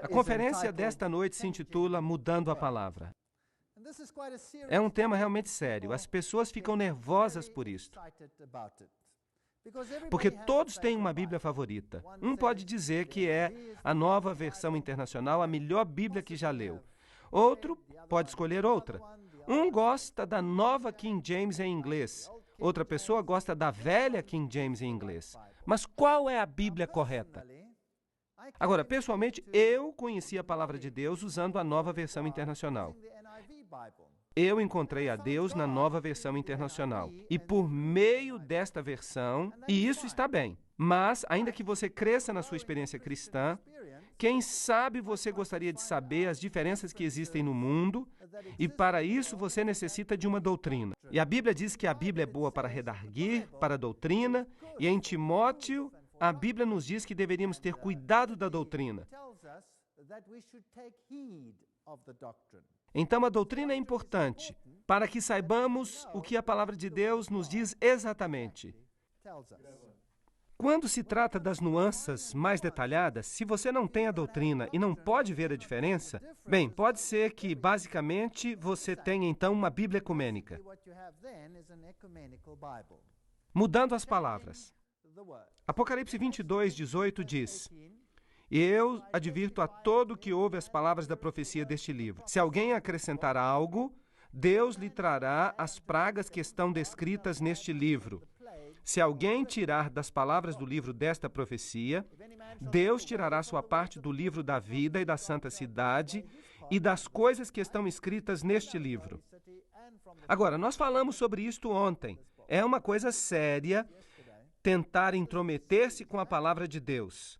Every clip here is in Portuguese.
A conferência desta noite se intitula Mudando a Palavra. É um tema realmente sério. As pessoas ficam nervosas por isto. Porque todos têm uma Bíblia favorita. Um pode dizer que é a Nova Versão Internacional, a melhor Bíblia que já leu. Outro pode escolher outra. Um gosta da Nova King James em inglês. Outra pessoa gosta da velha King James em inglês. Mas qual é a Bíblia correta? Agora, pessoalmente, eu conheci a Palavra de Deus usando a Nova Versão Internacional. Eu encontrei a Deus na Nova Versão Internacional. E por meio desta versão, e isso está bem, mas, ainda que você cresça na sua experiência cristã, quem sabe você gostaria de saber as diferenças que existem no mundo, e para isso você necessita de uma doutrina. E a Bíblia diz que a Bíblia é boa para redarguir, para a doutrina, e em Timóteo, a Bíblia nos diz que deveríamos ter cuidado da doutrina. Então, a doutrina é importante para que saibamos o que a Palavra de Deus nos diz exatamente. Quando se trata das nuances mais detalhadas, se você não tem a doutrina e não pode ver a diferença, bem, pode ser que, basicamente, você tenha, então, uma Bíblia ecumênica. Mudando as palavras. Apocalipse 22:18 diz: "E eu advirto a todo que ouve as palavras da profecia deste livro. Se alguém acrescentar algo, Deus lhe trará as pragas que estão descritas neste livro. Se alguém tirar das palavras do livro desta profecia, Deus tirará sua parte do livro da vida e da santa cidade e das coisas que estão escritas neste livro." Agora, nós falamos sobre isto ontem. É uma coisa séria tentar intrometer-se com a palavra de Deus.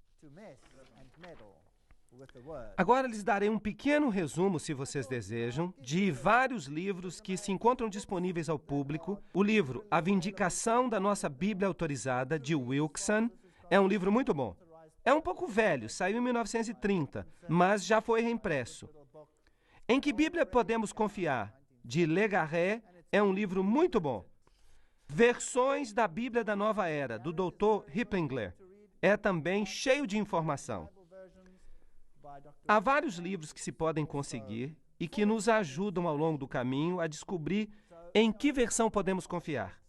Agora lhes darei um pequeno resumo, se vocês desejam, de vários livros que se encontram disponíveis ao público. O livro A Vindicação da Nossa Bíblia Autorizada, de Wilkeson, é um livro muito bom. É um pouco velho, saiu em 1930, mas já foi reimpresso. Em que Bíblia Podemos Confiar, de Legarré, é um livro muito bom. Versões da Bíblia da Nova Era, do Dr. Hippengler, é também cheio de informação. Há vários livros que se podem conseguir e que nos ajudam ao longo do caminho a descobrir em que versão podemos confiar.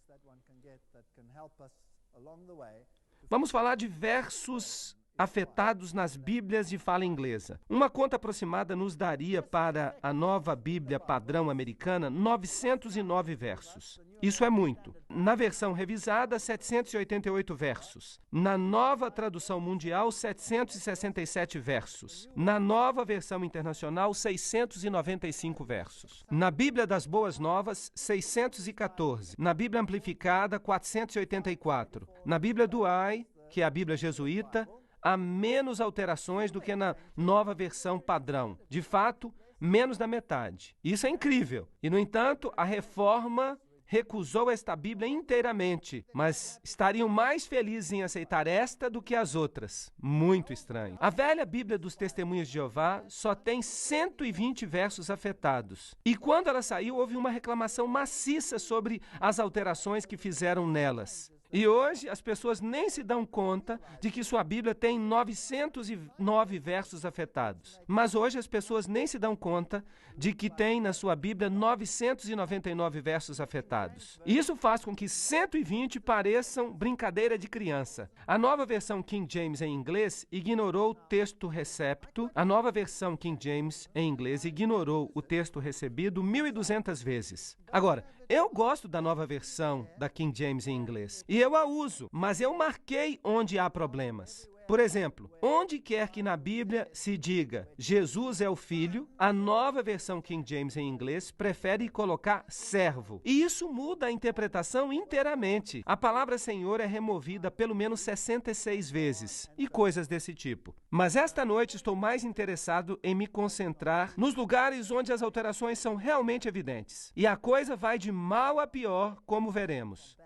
Vamos falar de versos afetados nas Bíblias de fala inglesa. Uma conta aproximada nos daria para a nova Bíblia padrão americana 909 versos. Isso é muito. Na versão revisada, 788 versos. Na nova tradução mundial, 767 versos. Na nova versão internacional, 695 versos. Na Bíblia das Boas Novas, 614. Na Bíblia amplificada, 484. Na Bíblia Douay, que é a Bíblia jesuíta, há menos alterações do que na nova versão padrão. De fato, menos da metade. Isso é incrível. E, no entanto, a Reforma recusou esta Bíblia inteiramente, mas estariam mais felizes em aceitar esta do que as outras. Muito estranho. A velha Bíblia dos Testemunhas de Jeová só tem 120 versos afetados. E quando ela saiu, houve uma reclamação maciça sobre as alterações que fizeram nelas. E hoje as pessoas nem se dão conta de que sua Bíblia tem 909 versos afetados. Mas hoje as pessoas nem se dão conta de que tem na sua Bíblia 999 versos afetados. E isso faz com que 120 pareçam brincadeira de criança. A nova versão King James em inglês ignorou o texto recepto. A nova versão King James em inglês ignorou o texto recebido 1.200 vezes. Agora, eu gosto da nova versão da King James em inglês. E eu a uso, mas eu marquei onde há problemas. Por exemplo, onde quer que na Bíblia se diga Jesus é o Filho, a nova versão King James em inglês prefere colocar servo. E isso muda a interpretação inteiramente. A palavra Senhor é removida pelo menos 66 vezes e coisas desse tipo. Mas esta noite estou mais interessado em me concentrar nos lugares onde as alterações são realmente evidentes. E a coisa vai de mal a pior, como veremos.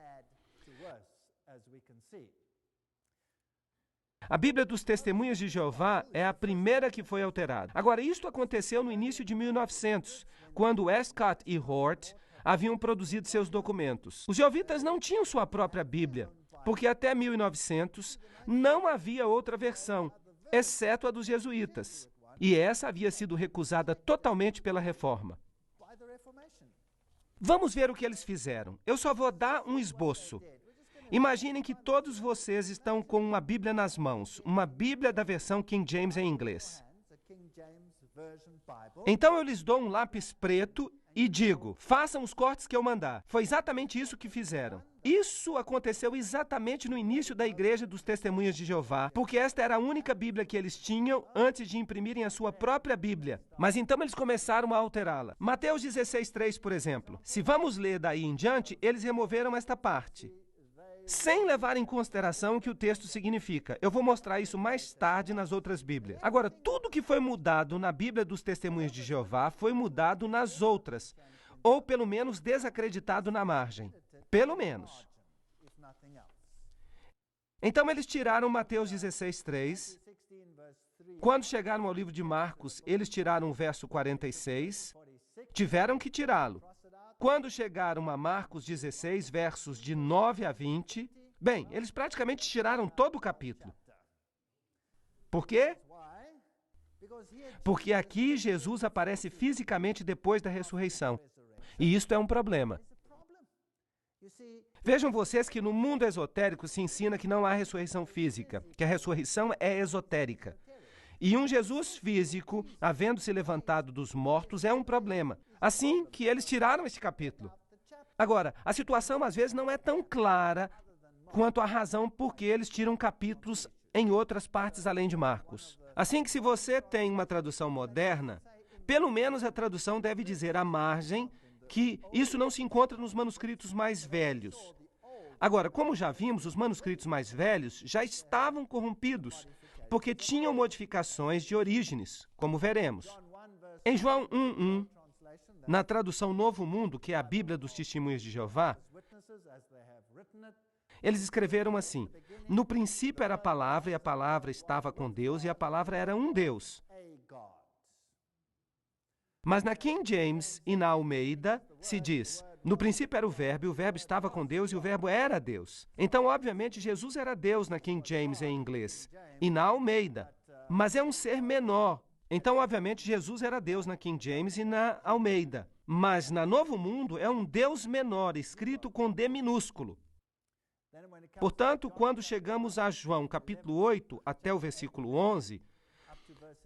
A Bíblia dos Testemunhas de Jeová é a primeira que foi alterada. Agora, isto aconteceu no início de 1900, quando Westcott e Hort haviam produzido seus documentos. Os jeovitas não tinham sua própria Bíblia, porque até 1900 não havia outra versão. exceto a dos jesuítas. E essa havia sido recusada totalmente pela Reforma. Vamos ver o que eles fizeram. Eu só vou dar um esboço. Imaginem que todos vocês estão com uma Bíblia nas mãos, uma Bíblia da versão King James em inglês. Então eu lhes dou um lápis preto e digo, façam os cortes que eu mandar. Foi exatamente isso que fizeram. Isso aconteceu exatamente no início da Igreja dos Testemunhas de Jeová, porque esta era a única Bíblia que eles tinham antes de imprimirem a sua própria Bíblia. Mas então eles começaram a alterá-la. Mateus 16:3, por exemplo. Se vamos ler daí em diante, eles removeram esta parte, sem levar em consideração o que o texto significa. Eu vou mostrar isso mais tarde nas outras Bíblias. Agora, tudo que foi mudado na Bíblia dos Testemunhos de Jeová foi mudado nas outras, ou pelo menos desacreditado na margem. Pelo menos. Então eles tiraram Mateus 16:3. Quando chegaram ao livro de Marcos, eles tiraram o verso 46. Tiveram que tirá-lo. Quando chegaram a Marcos 16, versos de 9 a 20, bem, eles praticamente tiraram todo o capítulo. Por quê? Porque aqui Jesus aparece fisicamente depois da ressurreição. E isto é um problema. Vejam vocês que no mundo esotérico se ensina que não há ressurreição física, que a ressurreição é esotérica. E um Jesus físico, havendo se levantado dos mortos, é um problema. Assim que eles tiraram este capítulo. Agora, a situação às vezes não é tão clara quanto a razão por que eles tiram capítulos em outras partes além de Marcos. Assim que se você tem uma tradução moderna, pelo menos a tradução deve dizer à margem que isso não se encontra nos manuscritos mais velhos. Agora, como já vimos, os manuscritos mais velhos já estavam corrompidos, porque tinham modificações de Orígenes, como veremos. Em João 1:1, na tradução Novo Mundo, que é a Bíblia dos Testemunhos de Jeová, eles escreveram assim: no princípio era a palavra, e a palavra estava com Deus, e a palavra era um Deus. Mas na King James e na Almeida se diz, no princípio era o verbo, e o verbo estava com Deus, e o verbo era Deus. Então, obviamente, Jesus era Deus na King James em inglês, e na Almeida, mas é um ser menor. Então, obviamente, Jesus era Deus na King James e na Almeida, mas na Novo Mundo é um Deus menor, escrito com D minúsculo. Portanto, quando chegamos a João, capítulo 8, até o versículo 11,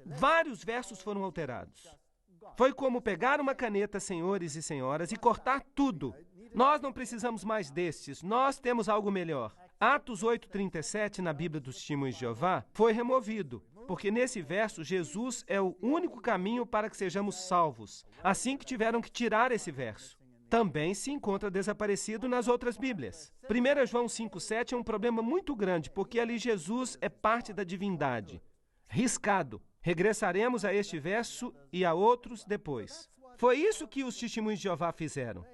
vários versos foram alterados. Foi como pegar uma caneta, senhores e senhoras, e cortar tudo. Nós não precisamos mais destes, nós temos algo melhor. Atos 8:37, na Bíblia dos Testemunhos de Jeová, foi removido, porque nesse verso Jesus é o único caminho para que sejamos salvos. Assim que tiveram que tirar esse verso. Também se encontra desaparecido nas outras Bíblias. 1 João 5:7 é um problema muito grande, porque ali Jesus é parte da divindade. Riscado. Regressaremos a este verso e a outros depois. Foi isso que os Testemunhos de Jeová fizeram.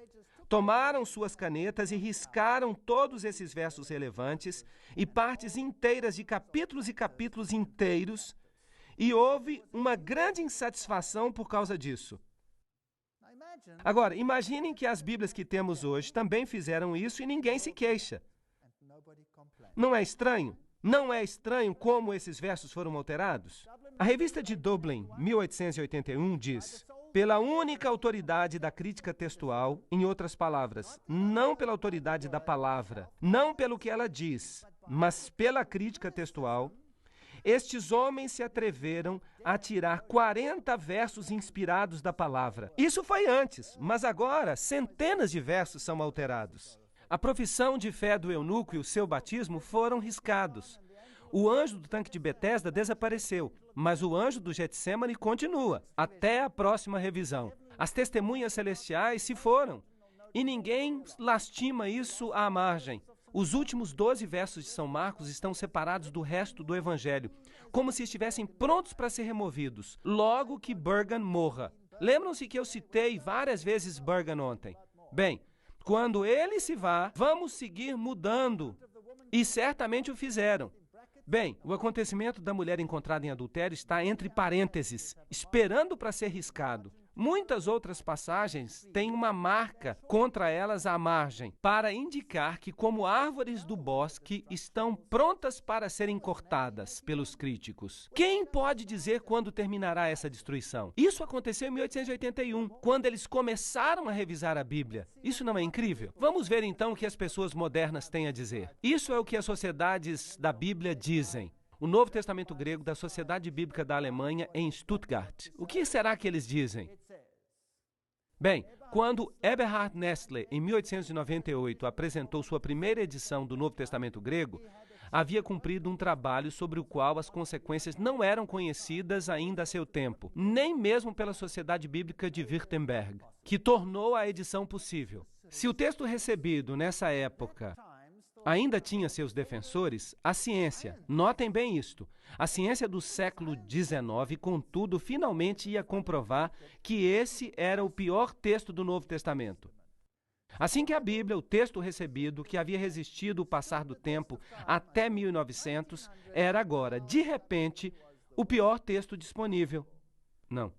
Tomaram suas canetas e riscaram todos esses versos relevantes e partes inteiras de capítulos e capítulos inteiros, e houve uma grande insatisfação por causa disso. Agora, imaginem que as Bíblias que temos hoje também fizeram isso e ninguém se queixa. Não é estranho? Não é estranho como esses versos foram alterados? A revista de Dublin, 1881, diz: pela única autoridade da crítica textual, em outras palavras, não pela autoridade da palavra, não pelo que ela diz, mas pela crítica textual, estes homens se atreveram a tirar 40 versos inspirados da palavra. Isso foi antes, mas agora centenas de versos são alterados. A profissão de fé do eunuco e o seu batismo foram riscados. O anjo do tanque de Betesda desapareceu, mas o anjo do Getsêmani continua, até a próxima revisão. As testemunhas celestiais se foram, e ninguém lastima isso à margem. Os últimos 12 versos de São Marcos estão separados do resto do Evangelho, como se estivessem prontos para ser removidos, logo que Burgon morra. Lembram-se que eu citei várias vezes Burgon ontem? Bem, quando ele se vá, vamos seguir mudando. E certamente o fizeram. Bem, o acontecimento da mulher encontrada em adultério está entre parênteses, esperando para ser riscado. Muitas outras passagens têm uma marca contra elas à margem, para indicar que, como árvores do bosque, estão prontas para serem cortadas pelos críticos. Quem pode dizer quando terminará essa destruição? Isso aconteceu em 1881, quando eles começaram a revisar a Bíblia. Isso não é incrível? Vamos ver então o que as pessoas modernas têm a dizer. Isso é o que as sociedades da Bíblia dizem. O Novo Testamento Grego da Sociedade Bíblica da Alemanha em Stuttgart. O que será que eles dizem? Bem, quando Eberhard Nestle, em 1898, apresentou sua primeira edição do Novo Testamento Grego, havia cumprido um trabalho sobre o qual as consequências não eram conhecidas ainda a seu tempo, nem mesmo pela Sociedade Bíblica de Wittenberg, que tornou a edição possível. Se o texto recebido nessa época ainda tinha seus defensores, a ciência, notem bem isto, a ciência do século XIX, contudo, finalmente ia comprovar que esse era o pior texto do Novo Testamento. Assim que a Bíblia, o texto recebido, que havia resistido o passar do tempo até 1900, era agora, de repente, o pior texto disponível. Não.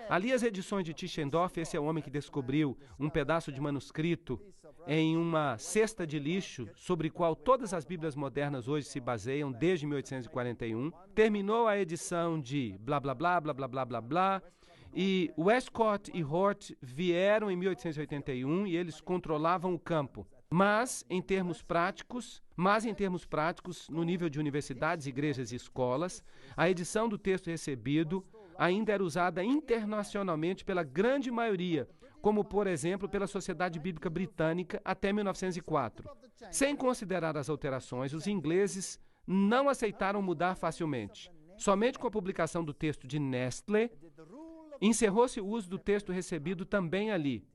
Ali as edições de Tischendorf, esse é o homem que descobriu um pedaço de manuscrito em uma cesta de lixo sobre o qual todas as Bíblias modernas hoje se baseiam desde 1841. Terminou a edição de blá, blá, blá, blá, blá, blá, blá, blá. E Westcott e Hort vieram em 1881 e eles controlavam o campo. Mas, em termos práticos, no nível de universidades, igrejas e escolas, a edição do texto recebido ainda era usada internacionalmente pela grande maioria, como, por exemplo, pela Sociedade Bíblica Britânica até 1904. Sem considerar as alterações, os ingleses não aceitaram mudar facilmente. Somente com a publicação do texto de Nestle, encerrou-se o uso do texto recebido também ali.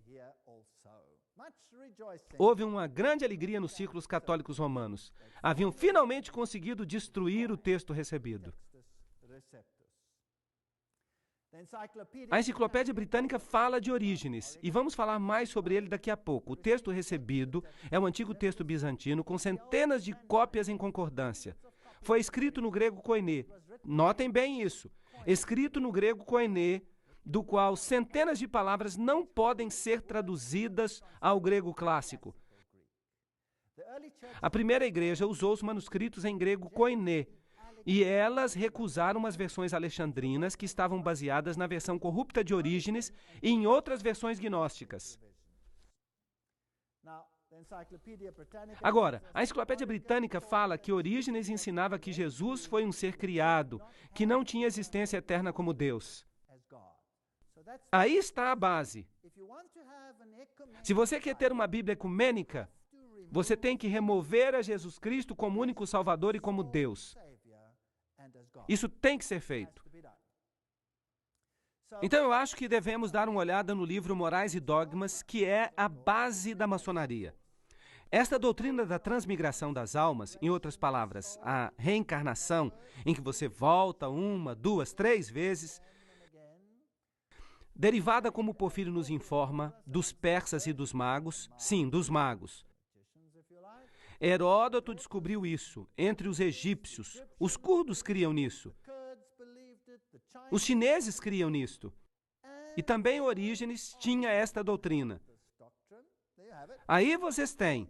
Houve uma grande alegria nos círculos católicos romanos. Haviam finalmente conseguido destruir o texto recebido. A Enciclopédia Britânica fala de Orígenes, e vamos falar mais sobre ele daqui a pouco. O texto recebido é um antigo texto bizantino com centenas de cópias em concordância. Foi escrito no grego koiné. Notem bem isso. Escrito no grego koiné, do qual centenas de palavras não podem ser traduzidas ao grego clássico. A primeira igreja usou os manuscritos em grego koiné, e elas recusaram as versões alexandrinas que estavam baseadas na versão corrupta de Orígenes e em outras versões gnósticas. Agora, a Enciclopédia Britânica fala que Orígenes ensinava que Jesus foi um ser criado, que não tinha existência eterna como Deus. Aí está a base. Se você quer ter uma Bíblia ecumênica, você tem que remover a Jesus Cristo como único Salvador e como Deus. Isso tem que ser feito. Então eu acho que devemos dar uma olhada no livro Morais e Dogmas, que é a base da maçonaria. Esta doutrina da transmigração das almas, em outras palavras, a reencarnação, em que você volta uma, duas, três vezes, derivada, como Porfírio nos informa, dos persas e dos magos, sim, dos magos. Heródoto descobriu isso entre os egípcios. Os curdos criam nisso. Os chineses criam nisto. E também Orígenes tinha esta doutrina. Aí vocês têm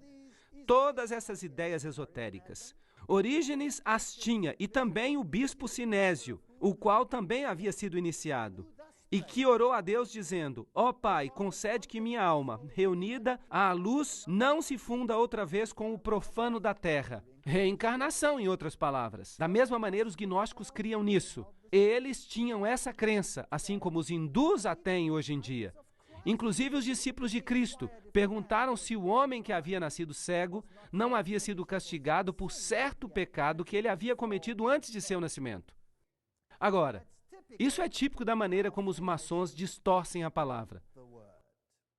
todas essas ideias esotéricas. Orígenes as tinha, e também o bispo Sinésio, o qual também havia sido iniciado, e que orou a Deus dizendo: ó Pai, concede que minha alma, reunida à luz, não se funda outra vez com o profano da terra. Reencarnação, em outras palavras. Da mesma maneira, os gnósticos criam nisso. Eles tinham essa crença, assim como os hindus a têm hoje em dia. Inclusive, os discípulos de Cristo perguntaram se o homem que havia nascido cego não havia sido castigado por certo pecado que ele havia cometido antes de seu nascimento. Agora, isso é típico da maneira como os maçons distorcem a palavra.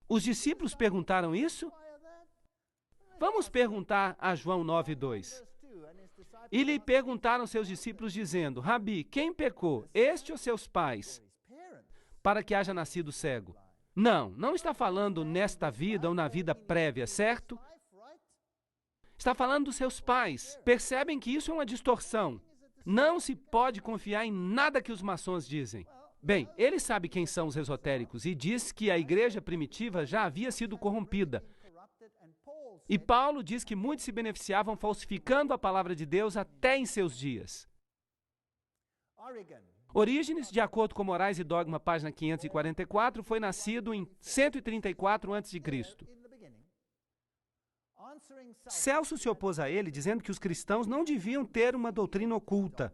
Os discípulos perguntaram isso? Vamos perguntar a João 9:2. E lhe perguntaram seus discípulos, dizendo: Rabi, quem pecou, este ou seus pais, para que haja nascido cego? Não está falando nesta vida ou na vida prévia, certo? Está falando dos seus pais. Percebem que isso é uma distorção. Não se pode confiar em nada que os maçons dizem. Bem, ele sabe quem são os esotéricos e diz que a igreja primitiva já havia sido corrompida. E Paulo diz que muitos se beneficiavam falsificando a palavra de Deus até em seus dias. Orígenes, de acordo com Morais e Dogma, página 544, foi nascido em 134 a.C. Celso se opôs a ele, dizendo que os cristãos não deviam ter uma doutrina oculta.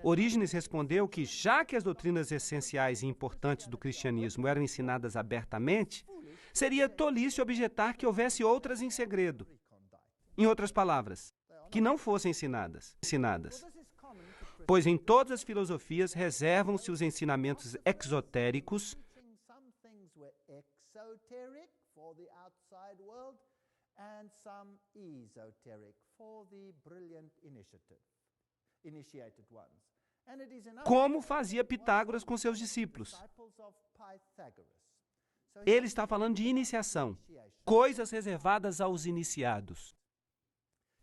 Orígenes respondeu que, já que as doutrinas essenciais e importantes do cristianismo eram ensinadas abertamente, seria tolice objetar que houvesse outras em segredo. Em outras palavras, que não fossem ensinadas. Pois em todas as filosofias reservam-se os ensinamentos exotéricos como fazia Pitágoras com seus discípulos. Ele está falando de iniciação, coisas reservadas aos iniciados.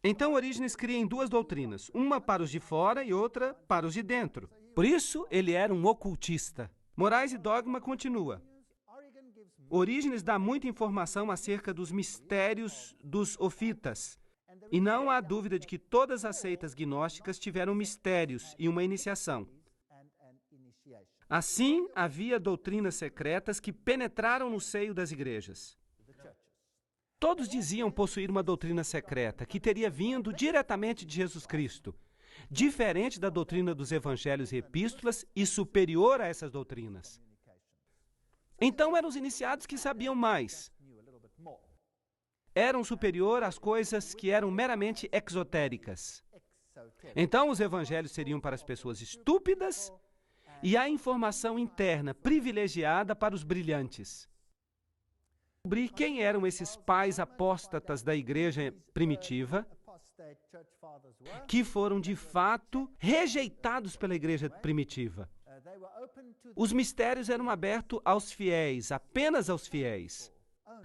Então, Orígenes cria em duas doutrinas, uma para os de fora e outra para os de dentro. Por isso, ele era um ocultista. Morais e Dogma continua. Orígenes dá muita informação acerca dos mistérios dos ofitas. E não há dúvida de que todas as seitas gnósticas tiveram mistérios e uma iniciação. Assim, havia doutrinas secretas que penetraram no seio das igrejas. Todos diziam possuir uma doutrina secreta que teria vindo diretamente de Jesus Cristo, diferente da doutrina dos evangelhos e epístolas e superior a essas doutrinas. Então eram os iniciados que sabiam mais. Eram superior às coisas que eram meramente exotéricas. Então os evangelhos seriam para as pessoas estúpidas e a informação interna privilegiada para os brilhantes. Descobrir quem eram esses pais apóstatas da igreja primitiva, que foram de fato rejeitados pela igreja primitiva. Os mistérios eram abertos aos fiéis, apenas aos fiéis.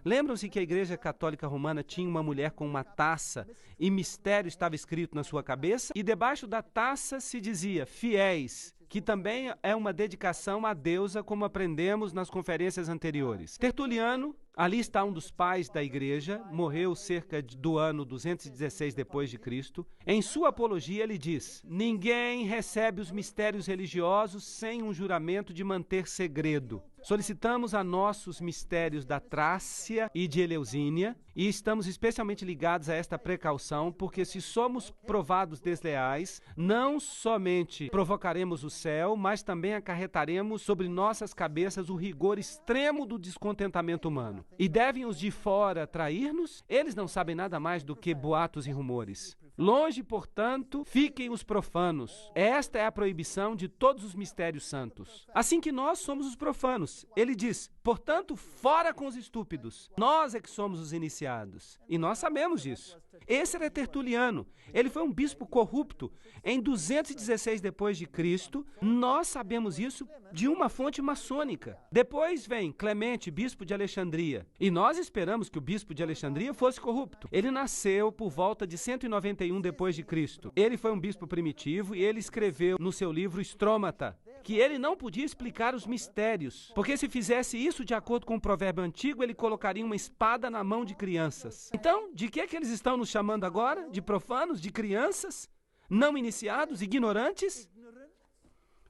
Lembram-se que a Igreja Católica Romana tinha uma mulher com uma taça e mistério estava escrito na sua cabeça? E debaixo da taça se dizia fiéis, que também é uma dedicação à deusa, como aprendemos nas conferências anteriores. Tertuliano, ali está um dos pais da igreja, morreu cerca do ano 216 depois de Cristo. Em sua apologia ele diz: ninguém recebe os mistérios religiosos sem um juramento de manter segredo. Solicitamos a nossos mistérios da Trácia e de Eleusínia e estamos especialmente ligados a esta precaução, porque se somos provados desleais, não somente provocaremos o céu, mas também acarretaremos sobre nossas cabeças o rigor extremo do descontentamento humano. E devem os de fora trair-nos? Eles não sabem nada mais do que boatos e rumores. Longe, portanto, fiquem os profanos. Esta é a proibição de todos os mistérios santos. Assim que nós somos os profanos. Ele diz, portanto, fora com os estúpidos. Nós é que somos os iniciados. E nós sabemos disso. Esse era Tertuliano. Ele foi um bispo corrupto. Em 216 depois de Cristo, nós sabemos isso de uma fonte maçônica. Depois vem Clemente, bispo de Alexandria. E nós esperamos que o bispo de Alexandria fosse corrupto. Ele nasceu por volta de 191 depois de Cristo. Ele foi um bispo primitivo e ele escreveu no seu livro Stromata que ele não podia explicar os mistérios, porque se fizesse isso de acordo com o provérbio antigo, ele colocaria uma espada na mão de crianças. Então, de que eles estão nos chamando agora? De profanos? De crianças? Não iniciados? Ignorantes?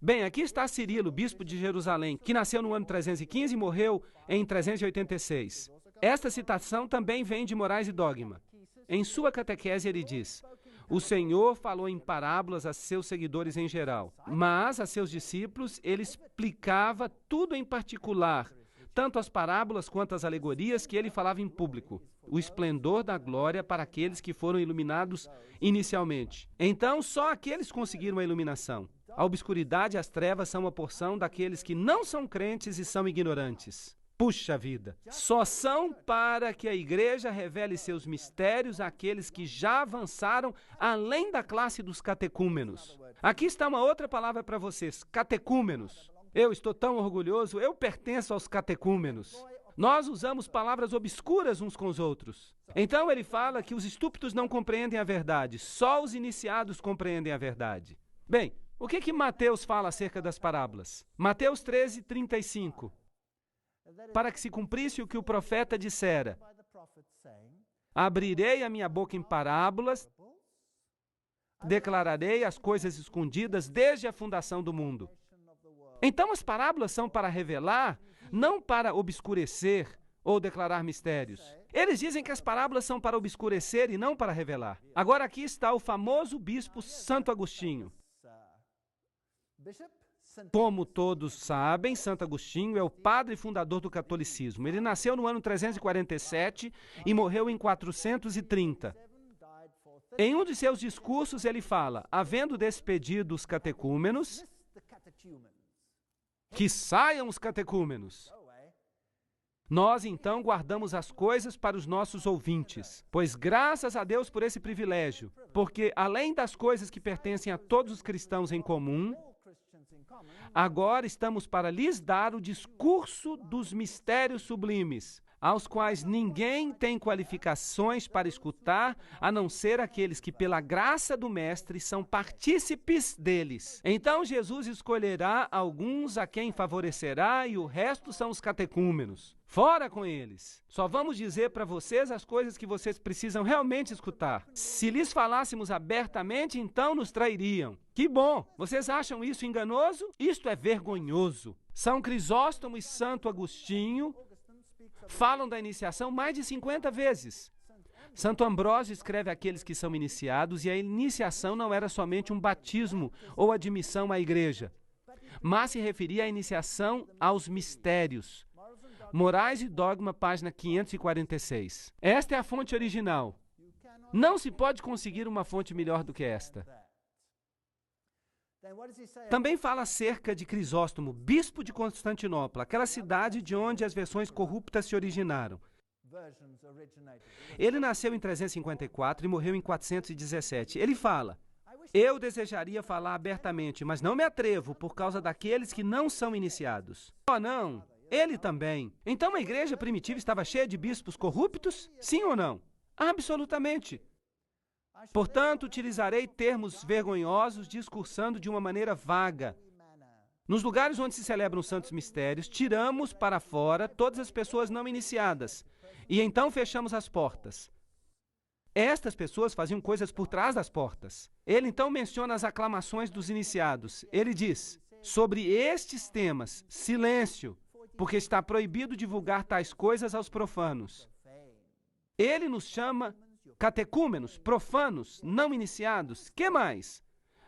Bem, aqui está Cirilo, bispo de Jerusalém, que nasceu no ano 315 e morreu em 386. Esta citação também vem de Morais e Dogma. Em sua catequese ele diz: o Senhor falou em parábolas a seus seguidores em geral, mas a seus discípulos ele explicava tudo em particular, tanto as parábolas quanto as alegorias que ele falava em público, o esplendor da glória para aqueles que foram iluminados inicialmente. Então, só aqueles conseguiram a iluminação. A obscuridade e as trevas são uma porção daqueles que não são crentes e são ignorantes. Puxa vida! Só são para que a igreja revele seus mistérios àqueles que já avançaram além da classe dos catecúmenos. Aqui está uma outra palavra para vocês, catecúmenos. Eu estou tão orgulhoso, eu pertenço aos catecúmenos. Nós usamos palavras obscuras uns com os outros. Então ele fala que os estúpidos não compreendem a verdade, só os iniciados compreendem a verdade. Bem, O que Mateus fala acerca das parábolas? Mateus 13:35. Para que se cumprisse o que o profeta dissera: abrirei a minha boca em parábolas, declararei as coisas escondidas desde a fundação do mundo. Então as parábolas são para revelar, não para obscurecer ou declarar mistérios. Eles dizem que as parábolas são para obscurecer e não para revelar. Agora aqui está o famoso bispo Santo Agostinho. Como todos sabem, Santo Agostinho é o padre fundador do catolicismo. Ele nasceu no ano 347 e morreu em 430. Em um de seus discursos ele fala: havendo despedido os catecúmenos, que saiam os catecúmenos. Nós, então, guardamos as coisas para os nossos ouvintes, pois graças a Deus por esse privilégio, porque além das coisas que pertencem a todos os cristãos em comum, agora estamos para lhes dar o discurso dos mistérios sublimes, aos quais ninguém tem qualificações para escutar, a não ser aqueles que, pela graça do Mestre, são partícipes deles. Então Jesus escolherá alguns a quem favorecerá, e o resto são os catecúmenos. Fora com eles! Só vamos dizer para vocês as coisas que vocês precisam realmente escutar. Se lhes falássemos abertamente, então nos trairiam. Que bom! Vocês acham isso enganoso? Isto é vergonhoso. São Crisóstomo e Santo Agostinho falam da iniciação mais de 50 vezes. Santo Ambrósio escreve àqueles que são iniciados, e a iniciação não era somente um batismo ou admissão à igreja, mas se referia à iniciação aos mistérios. Morais e Dogma, página 546. Esta é a fonte original. Não se pode conseguir uma fonte melhor do que esta. Também fala acerca de Crisóstomo, bispo de Constantinopla, aquela cidade de onde as versões corruptas se originaram. Ele nasceu em 354 e morreu em 417. Ele fala: eu desejaria falar abertamente, mas não me atrevo por causa daqueles que não são iniciados. Oh, não! Ele também. Então a igreja primitiva estava cheia de bispos corruptos? Sim ou não? Absolutamente. Portanto, utilizarei termos vergonhosos, discursando de uma maneira vaga. Nos lugares onde se celebram os santos mistérios, tiramos para fora todas as pessoas não iniciadas, e então fechamos as portas. Estas pessoas faziam coisas por trás das portas. Ele então menciona as aclamações dos iniciados. Ele diz: sobre estes temas, silêncio, porque está proibido divulgar tais coisas aos profanos. Ele nos chama catecúmenos, profanos, não iniciados. Que mais?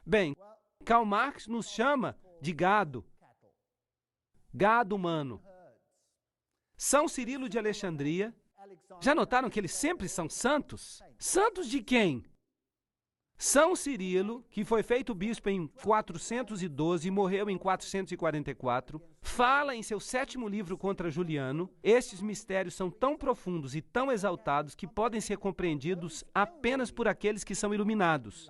Bem, Karl Marx nos chama de gado. Gado humano. São Cirilo de Alexandria. Já notaram que eles sempre são santos? Santos de quem? São Cirilo, que foi feito bispo em 412 e morreu em 444, fala em seu 7º livro contra Juliano: estes mistérios são tão profundos e tão exaltados que podem ser compreendidos apenas por aqueles que são iluminados.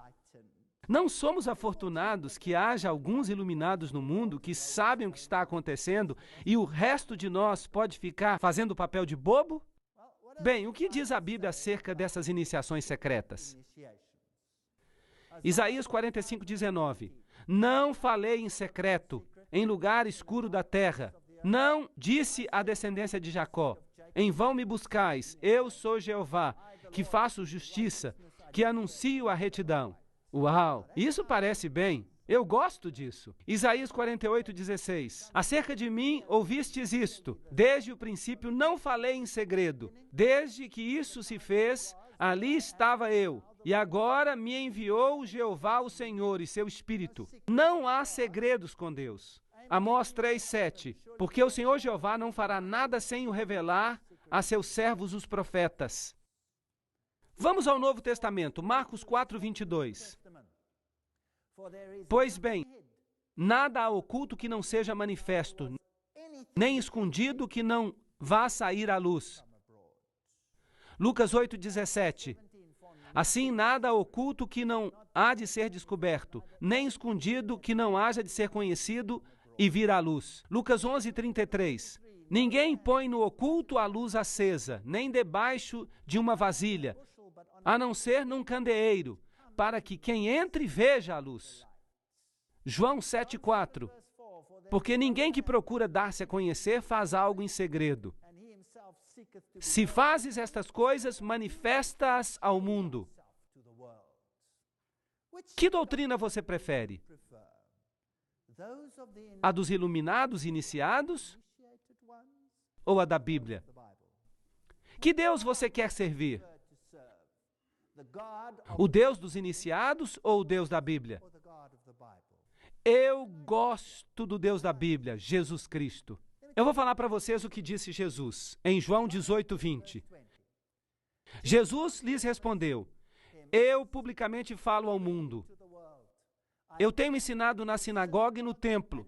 Não somos afortunados que haja alguns iluminados no mundo que sabem o que está acontecendo e o resto de nós pode ficar fazendo o papel de bobo? Bem, o que diz a Bíblia acerca dessas iniciações secretas? Isaías 45:19. Não falei em secreto, em lugar escuro da terra. Não disse à descendência de Jacó: em vão me buscais, eu sou Jeová, que faço justiça, que anuncio a retidão. Uau, isso parece bem. Eu gosto disso. Isaías 48:16. Acerca de mim ouvistes isto. Desde o princípio não falei em segredo. Desde que isso se fez, ali estava eu. E agora me enviou Jeová o Senhor e seu Espírito. Não há segredos com Deus. Amós 3:7. Porque o Senhor Jeová não fará nada sem o revelar a seus servos os profetas. Vamos ao Novo Testamento, Marcos 4:22. Pois bem, nada há oculto que não seja manifesto, nem escondido que não vá sair à luz. Lucas 8:17. Assim, nada há oculto que não há de ser descoberto, nem escondido que não haja de ser conhecido e vir à luz. Lucas 11:33. Ninguém põe no oculto a luz acesa, nem debaixo de uma vasilha, a não ser num candeeiro, para que quem entre veja a luz. João 7,4. Porque ninguém que procura dar-se a conhecer faz algo em segredo. Se fazes estas coisas, manifesta-as ao mundo. Que doutrina você prefere? A dos iluminados iniciados ou a da Bíblia? Que Deus você quer servir? O Deus dos iniciados ou o Deus da Bíblia? Eu gosto do Deus da Bíblia, Jesus Cristo. Eu vou falar para vocês o que disse Jesus, em João 18:20. Jesus lhes respondeu: eu publicamente falo ao mundo. Eu tenho ensinado na sinagoga e no templo,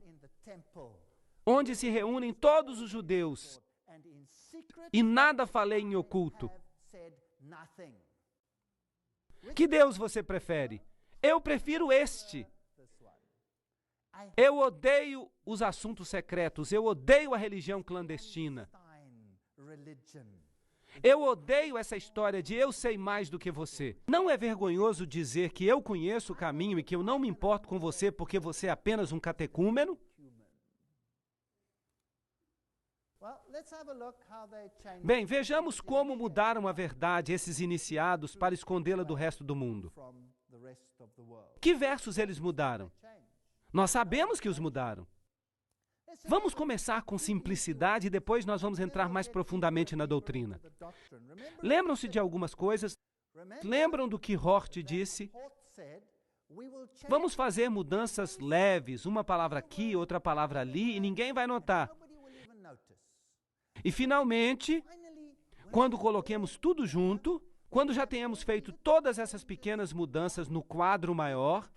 onde se reúnem todos os judeus, e nada falei em oculto. Que Deus você prefere? Eu prefiro este. Eu odeio os assuntos secretos, eu odeio a religião clandestina. Eu odeio essa história de eu sei mais do que você. Não é vergonhoso dizer que eu conheço o caminho e que eu não me importo com você porque você é apenas um catecúmeno? Bem, vejamos como mudaram a verdade esses iniciados para escondê-la do resto do mundo. Que versos eles mudaram? Nós sabemos que os mudaram. Vamos começar com simplicidade e depois nós vamos entrar mais profundamente na doutrina. Lembram-se de algumas coisas? Lembram do que Hort disse? Vamos fazer mudanças leves, uma palavra aqui, outra palavra ali, e ninguém vai notar. E finalmente, quando coloquemos tudo junto, quando já tenhamos feito todas essas pequenas mudanças no quadro maior,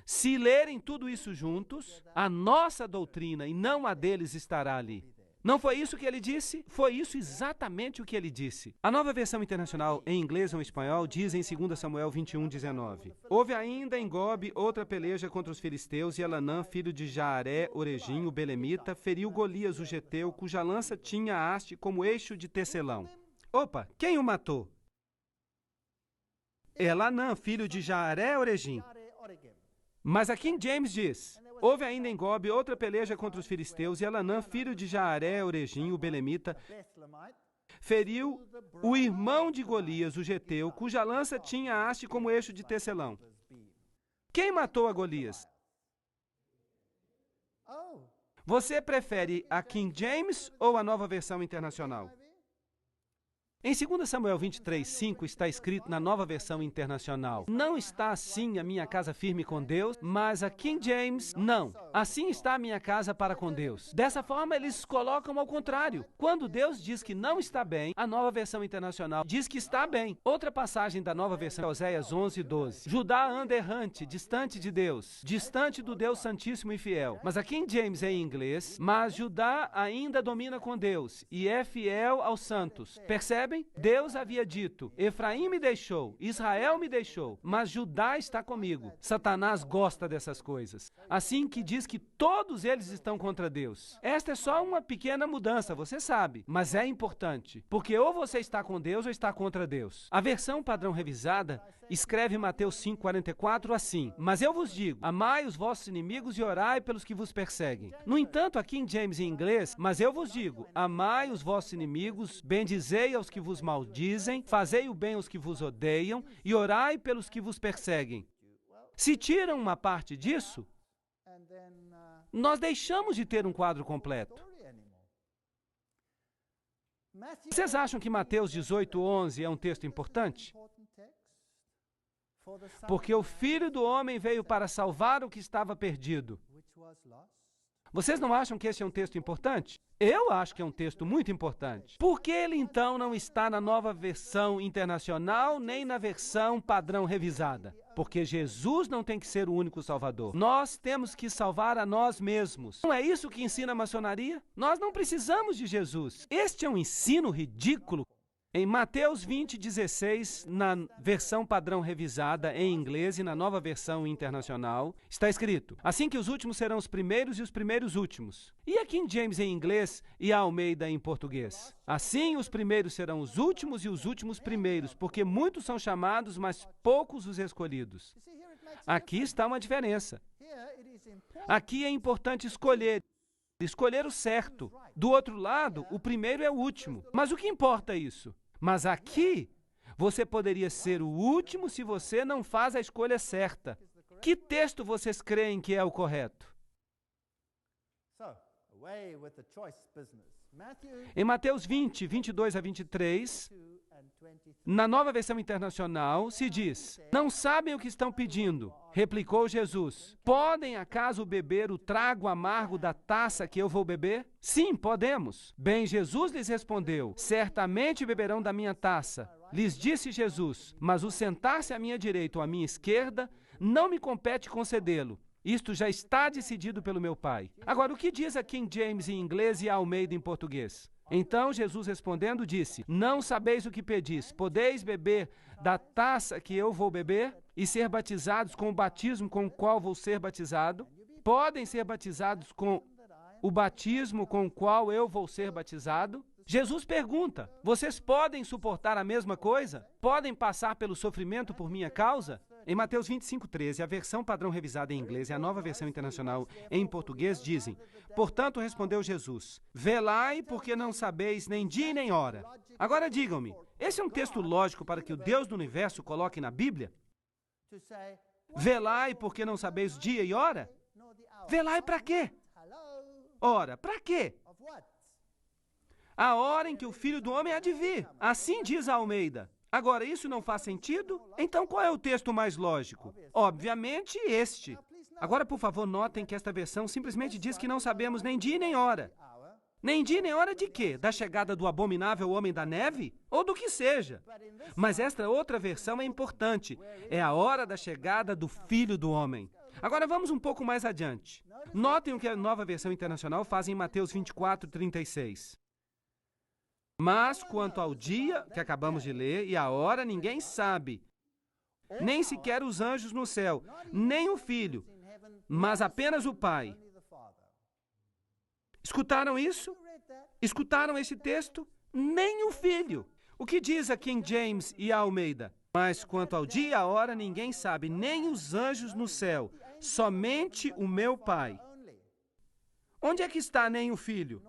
se lerem tudo isso juntos, a nossa doutrina e não a deles estará ali. Não foi isso que ele disse? Foi isso exatamente o que ele disse. A Nova Versão Internacional, em inglês ou em espanhol, diz em 2 Samuel 21:19. Houve ainda em Gobe outra peleja contra os filisteus, e Elanã, filho de Jaaré, Orejim, o belemita, feriu Golias, o geteu, cuja lança tinha haste como eixo de tecelão. Opa, quem o matou? Elanã, filho de Jaaré, Orejim. Mas a King James diz: houve ainda em Gobe outra peleja contra os filisteus, e Elanã, filho de Jaaré, Orejim, o belemita, feriu o irmão de Golias, o geteu, cuja lança tinha haste como eixo de tecelão. Quem matou a Golias? Você prefere a King James ou a Nova Versão Internacional? Em 2 Samuel 23:5 está escrito na Nova Versão Internacional: não está assim a minha casa firme com Deus, mas a King James, não. Assim está a minha casa para com Deus. Dessa forma, eles colocam ao contrário. Quando Deus diz que não está bem, a Nova Versão Internacional diz que está bem. Outra passagem da Nova Versão é Oséias 11:12. Judá anda errante, distante de Deus, distante do Deus Santíssimo e Fiel. Mas a King James é em inglês, mas Judá ainda domina com Deus e é fiel aos santos. Percebe? Deus havia dito: Efraim me deixou, Israel me deixou, mas Judá está comigo. Satanás gosta dessas coisas. Assim que diz que todos eles estão contra Deus. Esta é só uma pequena mudança, você sabe, mas é importante, porque ou você está com Deus ou está contra Deus. A versão padrão revisada escreve Mateus 5:44 assim: mas eu vos digo, amai os vossos inimigos e orai pelos que vos perseguem. No entanto, a King James em inglês: mas eu vos digo, amai os vossos inimigos, bendizei aos que vos maldizem, fazei o bem aos que vos odeiam e orai pelos que vos perseguem. Se tiram uma parte disso, nós deixamos de ter um quadro completo. Vocês acham que Mateus 18:11 é um texto importante? Porque o Filho do Homem veio para salvar o que estava perdido. Vocês não acham que esse é um texto importante? Eu acho que é um texto muito importante. Por que ele, então, não está na Nova Versão Internacional nem na versão padrão revisada? Porque Jesus não tem que ser o único salvador. Nós temos que salvar a nós mesmos. Não é isso que ensina a maçonaria? Nós não precisamos de Jesus. Este é um ensino ridículo. Em Mateus 20:16, na versão padrão revisada em inglês e na Nova Versão Internacional, está escrito: assim que os últimos serão os primeiros e os primeiros últimos. E a King James em inglês e a Almeida em português: assim os primeiros serão os últimos e os últimos primeiros, porque muitos são chamados, mas poucos os escolhidos. Aqui está uma diferença. Aqui é importante escolher o certo. Do outro lado, o primeiro é o último. Mas o que importa isso? Mas aqui, você poderia ser o último se você não faz a escolha certa. Que texto vocês creem que é o correto? Em Mateus 20, 22 a 23, na Nova Versão Internacional, se diz: "Não sabem o que estão pedindo", replicou Jesus. "Podem acaso beber o trago amargo da taça que eu vou beber?" "Sim, podemos." Bem, Jesus lhes respondeu: "Certamente beberão da minha taça." Lhes disse Jesus: "Mas o sentar-se à minha direita ou à minha esquerda, não me compete concedê-lo. Isto já está decidido pelo meu Pai." Agora, o que diz a King James em inglês e a Almeida em português? Então Jesus respondendo disse: "Não sabeis o que pedis. Podeis beber da taça que eu vou beber e ser batizados com o batismo com o qual vou ser batizado? Podem ser batizados com o batismo com o qual eu vou ser batizado?" Jesus pergunta: "Vocês podem suportar a mesma coisa? Podem passar pelo sofrimento por minha causa?" Em Mateus 25:13, a versão padrão revisada em inglês e a Nova Versão Internacional em português dizem: "Portanto, respondeu Jesus: Velai, porque não sabeis nem dia nem hora." Agora digam-me, esse é um texto lógico para que o Deus do universo coloque na Bíblia? Velai, porque não sabeis dia e hora? Velai para quê? Ora, para quê? A hora em que o Filho do Homem há de vir. Assim diz a Almeida. Agora, isso não faz sentido? Então, qual é o texto mais lógico? Obviamente, este. Agora, por favor, notem que esta versão simplesmente diz que não sabemos nem dia nem hora. Nem dia nem hora de quê? Da chegada do abominável homem da neve? Ou do que seja. Mas esta outra versão é importante. É a hora da chegada do Filho do Homem. Agora, vamos um pouco mais adiante. Notem o que a Nova Versão Internacional faz em Mateus 24:36. "Mas quanto ao dia que acabamos de ler e a hora, ninguém sabe, nem sequer os anjos no céu, nem o Filho, mas apenas o Pai." Escutaram isso? Escutaram esse texto? Nem o Filho. O que diz a King James e a Almeida? "Mas quanto ao dia e a hora, ninguém sabe, nem os anjos no céu, somente o meu Pai." Onde é que está nem o Filho?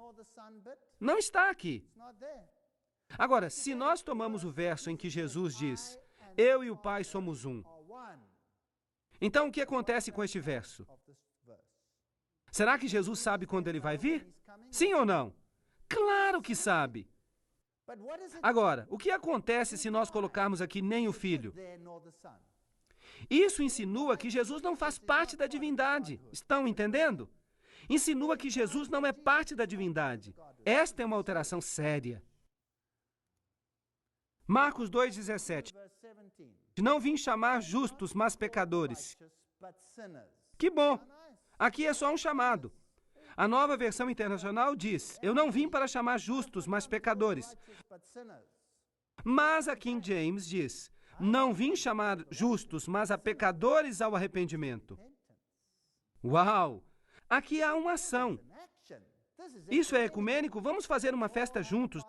Não está aqui. Agora, se nós tomamos o verso em que Jesus diz: "Eu e o Pai somos um", então o que acontece com este verso? Será que Jesus sabe quando ele vai vir? Sim ou não? Claro que sabe. Agora, o que acontece se nós colocarmos aqui nem o Filho? Isso insinua que Jesus não faz parte da divindade. Estão entendendo? Insinua que Jesus não é parte da divindade. Esta é uma alteração séria. Marcos 2:17. "Não vim chamar justos, mas pecadores." Que bom! Aqui é só um chamado. A Nova Versão Internacional diz: "Eu não vim para chamar justos, mas pecadores." Mas a King James diz: "Não vim chamar justos, mas a pecadores ao arrependimento." Uau! Aqui há uma ação. Isso é ecumênico? Vamos fazer uma festa juntos.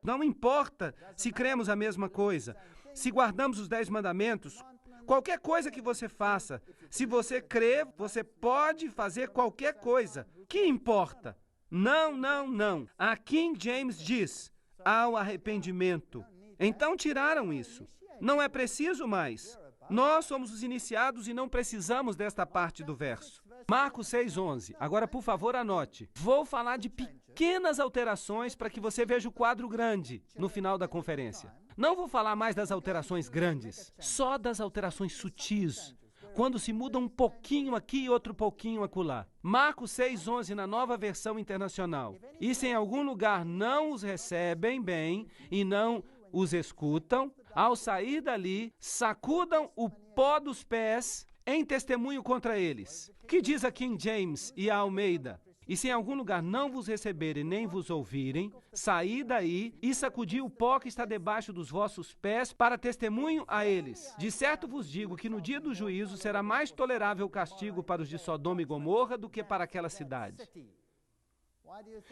Não importa se cremos a mesma coisa, se guardamos os 10 mandamentos, qualquer coisa que você faça. Se você crê, você pode fazer qualquer coisa. Que importa? Não, não, não. A King James diz: "Ao arrependimento." Então tiraram isso. Não é preciso mais. Nós somos os iniciados e não precisamos desta parte do verso. Marcos 6:11. Agora, por favor, anote. Vou falar de pequenas alterações para que você veja o quadro grande no final da conferência. Não vou falar mais das alterações grandes, só das alterações sutis, quando se muda um pouquinho aqui e outro pouquinho acolá. Marcos 6:11 na Nova Versão Internacional. "E se em algum lugar não os recebem bem e não os escutam, ao sair dali, sacudam o pó dos pés em testemunho contra eles." Que diz a King James e a Almeida? "E se em algum lugar não vos receberem nem vos ouvirem, saí daí e sacudi o pó que está debaixo dos vossos pés para testemunho a eles. De certo vos digo que no dia do juízo será mais tolerável o castigo para os de Sodoma e Gomorra do que para aquela cidade."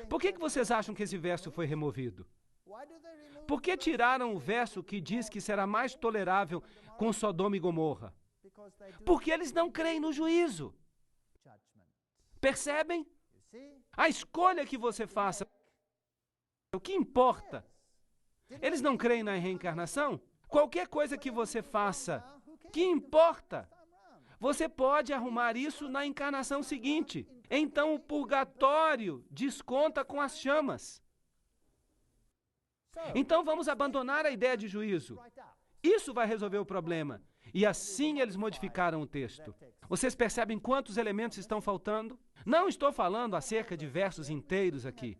Por que vocês acham que esse verso foi removido? Por que tiraram o verso que diz que será mais tolerável com Sodoma e Gomorra? Porque eles não creem no juízo. Percebem? A escolha que você faça, o que importa? Eles não creem na reencarnação? Qualquer coisa que você faça, que importa? Você pode arrumar isso na encarnação seguinte. Então o purgatório desconta com as chamas. Então vamos abandonar a ideia de juízo. Isso vai resolver o problema. E assim eles modificaram o texto. Vocês percebem quantos elementos estão faltando? Não estou falando acerca de versos inteiros aqui.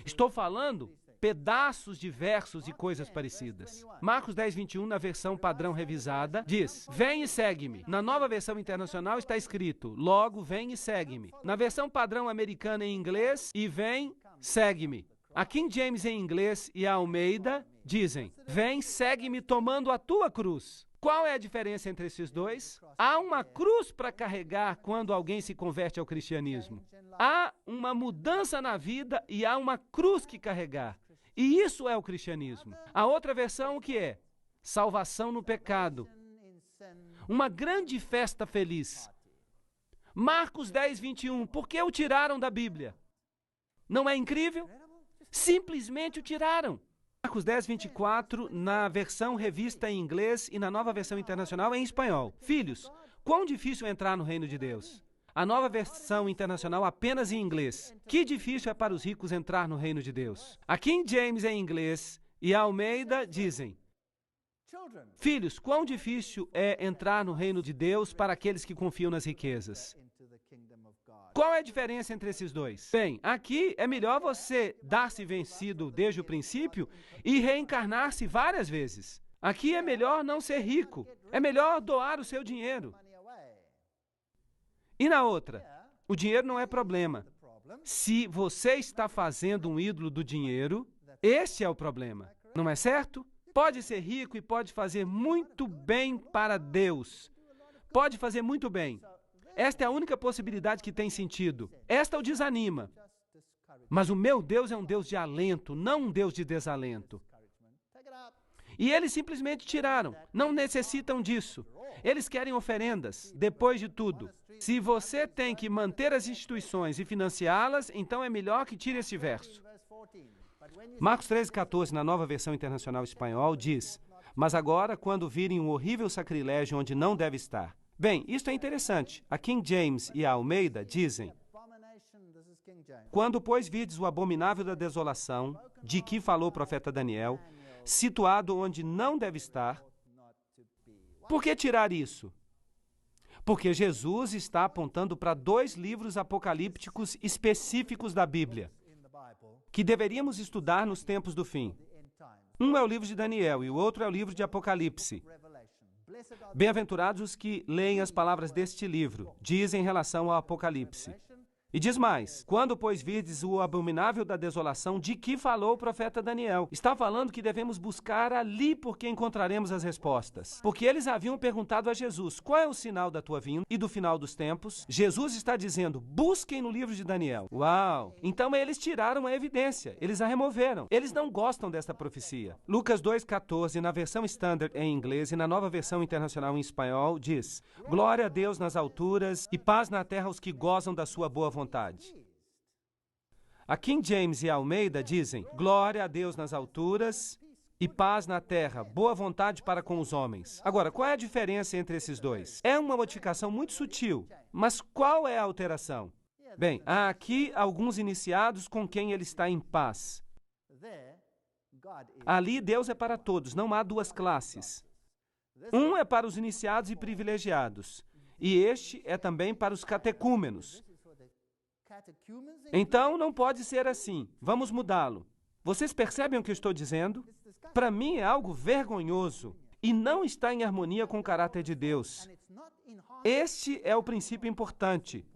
Estou falando pedaços de versos e coisas parecidas. Marcos 10, 21, na versão padrão revisada, diz: vem e segue-me. Na nova versão internacional está escrito: logo, vem e segue-me. Na versão padrão americana em inglês, e vem, segue-me. A King James em inglês e a Almeida dizem: vem, segue-me tomando a tua cruz. Qual é a diferença entre esses dois? Há uma cruz para carregar quando alguém se converte ao cristianismo. Há uma mudança na vida e há uma cruz que carregar. E isso é o cristianismo. A outra versão, o que é? Salvação no pecado. Uma grande festa feliz. Marcos 10, 21. Por que o tiraram da Bíblia? Não é incrível? Simplesmente o tiraram. Marcos 10, 24, na versão revista em inglês e na nova versão internacional em espanhol. Filhos, quão difícil é entrar no reino de Deus? A nova versão internacional apenas em inglês. Que difícil é para os ricos entrar no reino de Deus. A King James em inglês e a Almeida dizem: filhos, quão difícil é entrar no reino de Deus para aqueles que confiam nas riquezas. Qual é a diferença entre esses dois? Bem, aqui é melhor você dar-se vencido desde o princípio e reencarnar-se várias vezes. Aqui é melhor não ser rico. É melhor doar o seu dinheiro. E na outra, o dinheiro não é problema. Se você está fazendo um ídolo do dinheiro, esse é o problema. Não é certo? Pode ser rico e pode fazer muito bem para Deus. Pode fazer muito bem. Esta é a única possibilidade que tem sentido. Esta o desanima. Mas o meu Deus é um Deus de alento, não um Deus de desalento. E eles simplesmente tiraram. Não necessitam disso. Eles querem oferendas, depois de tudo. Se você tem que manter as instituições e financiá-las, então é melhor que tire esse verso. Marcos 13, 14, na nova versão internacional espanhol, diz: mas agora, quando virem um horrível sacrilégio onde não deve estar. Bem, isto é interessante. A King James e a Almeida dizem: quando, pois, virdes o abominável da desolação, de que falou o profeta Daniel, situado onde não deve estar, por que tirar isso? Porque Jesus está apontando para 2 livros apocalípticos específicos da Bíblia, que deveríamos estudar nos tempos do fim. Um é o livro de Daniel e o outro é o livro de Apocalipse. Bem-aventurados os que leem as palavras deste livro, diz em relação ao Apocalipse. E diz mais: quando, pois, virdes o abominável da desolação, de que falou o profeta Daniel? Está falando que devemos buscar ali porque encontraremos as respostas. Porque eles haviam perguntado a Jesus: qual é o sinal da tua vinda e do final dos tempos? Jesus está dizendo: busquem no livro de Daniel. Uau! Então eles tiraram a evidência, eles a removeram. Eles não gostam desta profecia. Lucas 2,14, na versão standard em inglês e na nova versão internacional em espanhol, diz: glória a Deus nas alturas e paz na terra aos que gozam da sua boa vontade. A King James e a Almeida dizem: glória a Deus nas alturas e paz na terra, boa vontade para com os homens. Agora, qual é a diferença entre esses dois? É uma modificação muito sutil, mas qual é a alteração? Bem, há aqui alguns iniciados com quem ele está em paz. Ali, Deus é para todos, não há 2 classes. Um é para os iniciados e privilegiados, e este é também para os catecúmenos. Então, não pode ser assim. Vamos mudá-lo. Vocês percebem o que eu estou dizendo? Para mim é algo vergonhoso e não está em harmonia com o caráter de Deus. Este é o princípio importante.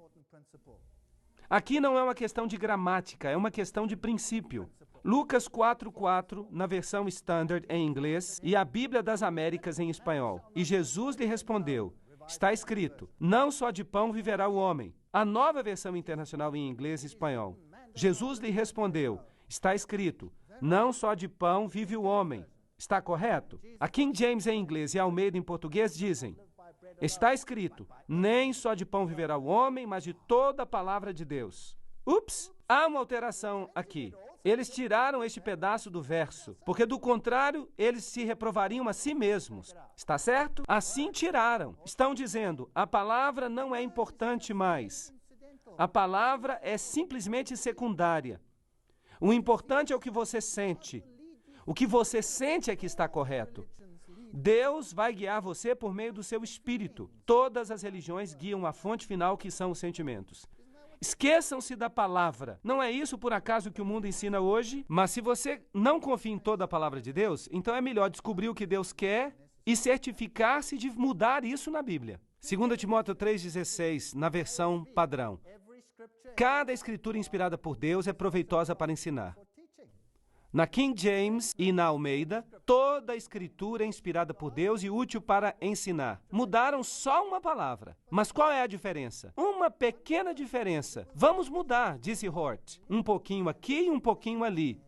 Aqui não é uma questão de gramática, é uma questão de princípio. Lucas 4:4, na versão standard em inglês, e a Bíblia das Américas em espanhol. E Jesus lhe respondeu: está escrito, não só de pão viverá o homem. A nova versão internacional em inglês e espanhol. Jesus lhe respondeu: está escrito, não só de pão vive o homem. Está correto? A King James em inglês e a Almeida em português dizem: Está escrito, nem só de pão viverá o homem, mas de toda a palavra de Deus. Ups, há uma alteração aqui. Eles tiraram este pedaço do verso, porque do contrário, eles se reprovariam a si mesmos. Está certo? Assim tiraram. Estão dizendo, a palavra não é importante mais. A palavra é simplesmente secundária. O importante é o que você sente. O que você sente é que está correto. Deus vai guiar você por meio do seu espírito. Todas as religiões guiam a fonte final, que são os sentimentos. Esqueçam-se da palavra. Não é isso, por acaso, que o mundo ensina hoje? Mas se você não confia em toda a palavra de Deus, então é melhor descobrir o que Deus quer e certificar-se de mudar isso na Bíblia. 2 Timóteo 3,16, na versão padrão. Cada escritura inspirada por Deus é proveitosa para ensinar. Na King James e na Almeida, toda a escritura é inspirada por Deus e útil para ensinar. Mudaram só uma palavra. Mas qual é a diferença? Uma pequena diferença. Vamos mudar, disse Hort. Um pouquinho aqui e um pouquinho ali.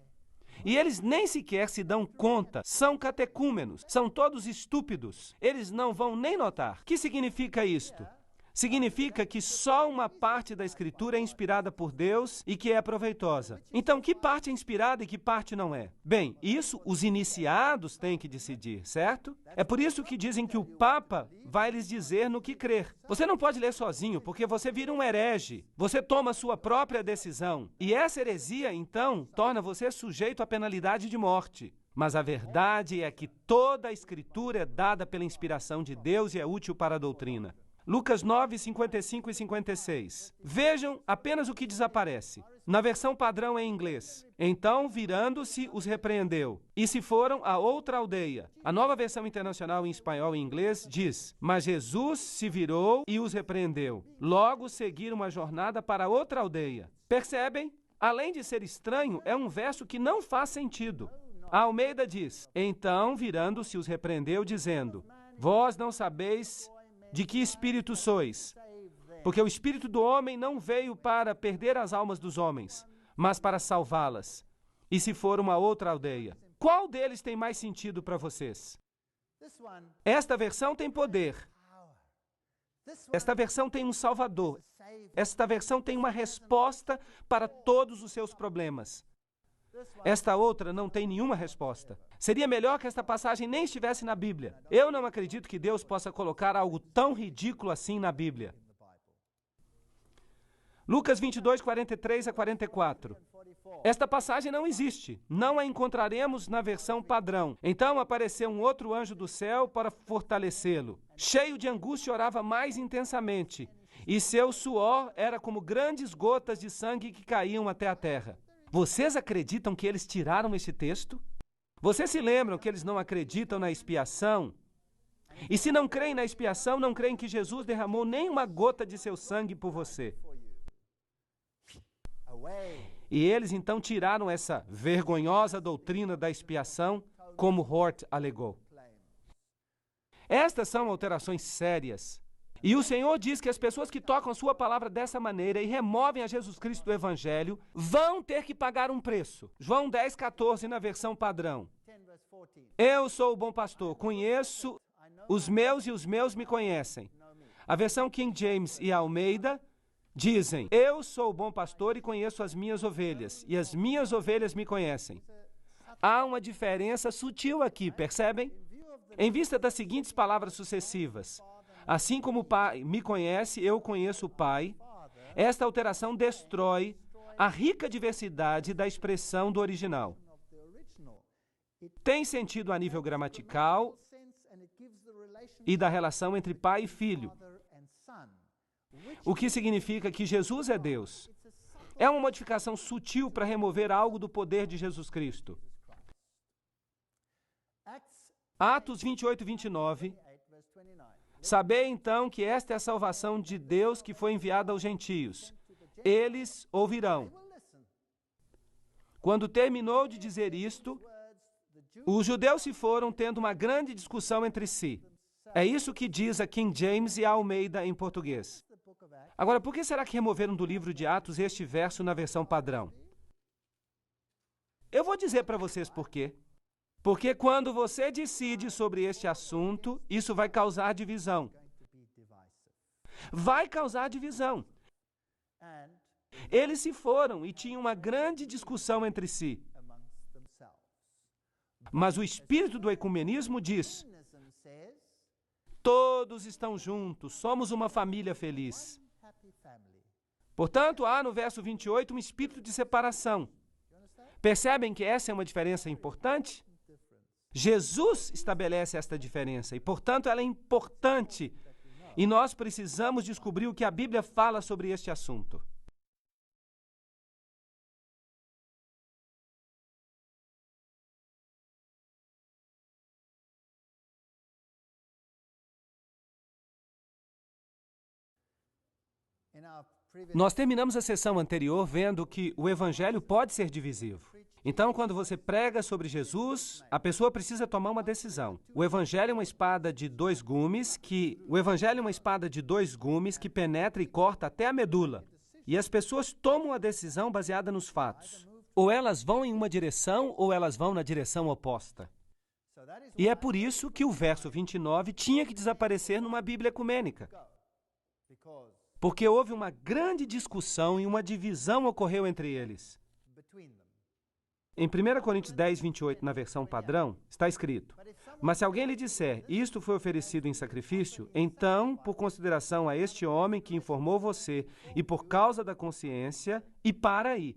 E eles nem sequer se dão conta. São catecúmenos. São todos estúpidos. Eles não vão nem notar. O que significa isto? Significa que só uma parte da Escritura é inspirada por Deus e que é proveitosa. Então, que parte é inspirada e que parte não é? Bem, isso os iniciados têm que decidir, certo? É por isso que dizem que o Papa vai lhes dizer no que crer. Você não pode ler sozinho, porque você vira um herege. Você toma a sua própria decisão. E essa heresia, então, torna você sujeito à penalidade de morte. Mas a verdade é que toda a Escritura é dada pela inspiração de Deus e é útil para a doutrina. Lucas 9, 55 e 56. Vejam apenas o que desaparece. Na versão padrão em inglês. Então, virando-se, os repreendeu. E se foram a outra aldeia. A nova versão internacional em espanhol e inglês diz: mas Jesus se virou e os repreendeu. Logo seguiram uma jornada para outra aldeia. Percebem? Além de ser estranho, é um verso que não faz sentido. A Almeida diz: então, virando-se, os repreendeu, dizendo: vós não sabeis de que espírito sois? Porque o espírito do homem não veio para perder as almas dos homens, mas para salvá-las. E se for uma outra aldeia? Qual deles tem mais sentido para vocês? Esta versão tem poder. Esta versão tem um salvador. Esta versão tem uma resposta para todos os seus problemas. Esta outra não tem nenhuma resposta. Seria melhor que esta passagem nem estivesse na Bíblia. Eu não acredito que Deus possa colocar algo tão ridículo assim na Bíblia. Lucas 22, 43 a 44. Esta passagem não existe. Não a encontraremos na versão padrão. Então apareceu um outro anjo do céu para fortalecê-lo. Cheio de angústia, orava mais intensamente. E seu suor era como grandes gotas de sangue que caíam até a terra. Vocês acreditam que eles tiraram esse texto? Vocês se lembram que eles não acreditam na expiação? E se não creem na expiação, não creem que Jesus derramou nem uma gota de seu sangue por você. E eles então tiraram essa vergonhosa doutrina da expiação, como Hort alegou. Estas são alterações sérias. E o Senhor diz que as pessoas que tocam a sua palavra dessa maneira e removem a Jesus Cristo do Evangelho vão ter que pagar um preço. João 10, 14, na versão padrão. Eu sou o bom pastor, conheço os meus e os meus me conhecem. A versão King James e Almeida dizem: eu sou o bom pastor e conheço as minhas ovelhas, e as minhas ovelhas me conhecem. Há uma diferença sutil aqui, percebem? Em vista das seguintes palavras sucessivas: assim como o Pai me conhece, eu conheço o Pai. Esta alteração destrói a rica diversidade da expressão do original. Tem sentido a nível gramatical e da relação entre pai e filho, o que significa que Jesus é Deus. É uma modificação sutil para remover algo do poder de Jesus Cristo. Atos 28, 29. Sabei então que esta é a salvação de Deus que foi enviada aos gentios. Eles ouvirão. Quando terminou de dizer isto, os judeus se foram tendo uma grande discussão entre si. É isso que diz a King James e a Almeida em português. Agora, por que será que removeram do livro de Atos este verso na versão padrão? Eu vou dizer para vocês por quê. Porque quando você decide sobre este assunto, isso vai causar divisão. vai causar divisão. Eles se foram e tinham uma grande discussão entre si. Mas o espírito do ecumenismo diz: todos estão juntos, somos uma família feliz. Portanto, há no verso 28 um espírito de separação. Percebem que essa é uma diferença importante? Jesus estabelece esta diferença e, portanto, ela é importante. E nós precisamos descobrir o que a Bíblia fala sobre este assunto. Nós terminamos a sessão anterior vendo que o evangelho pode ser divisivo. Então, quando você prega sobre Jesus, a pessoa precisa tomar uma decisão. O evangelho é uma espada de dois gumes que penetra e corta até a medula. E as pessoas tomam a decisão baseada nos fatos. Ou elas vão em uma direção ou elas vão na direção oposta. E é por isso que o verso 29 tinha que desaparecer numa Bíblia ecumênica. Porque houve uma grande discussão e uma divisão ocorreu entre eles. Em 1 Coríntios 10, 28, na versão padrão, está escrito: mas se alguém lhe disser, isto foi oferecido em sacrifício, então, por consideração a este homem que informou você, e por causa da consciência, e para aí.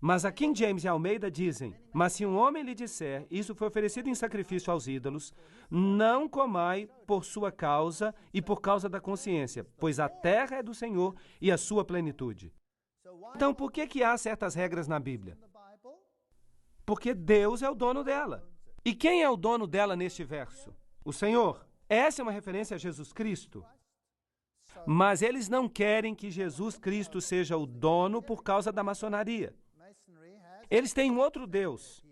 Mas a King James e Almeida dizem: mas se um homem lhe disser, isso foi oferecido em sacrifício aos ídolos, não comai por sua causa e por causa da consciência, pois a terra é do Senhor e a sua plenitude. Então, por que há certas regras na Bíblia? Porque Deus é o dono dela. E quem é o dono dela neste verso? O Senhor. Essa é uma referência a Jesus Cristo. Mas eles não querem que Jesus Cristo seja o dono por causa da maçonaria. Eles têm um outro Deus.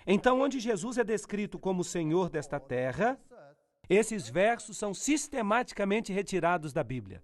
Então, onde Jesus é descrito como o Senhor desta terra, esses versos são sistematicamente retirados da Bíblia.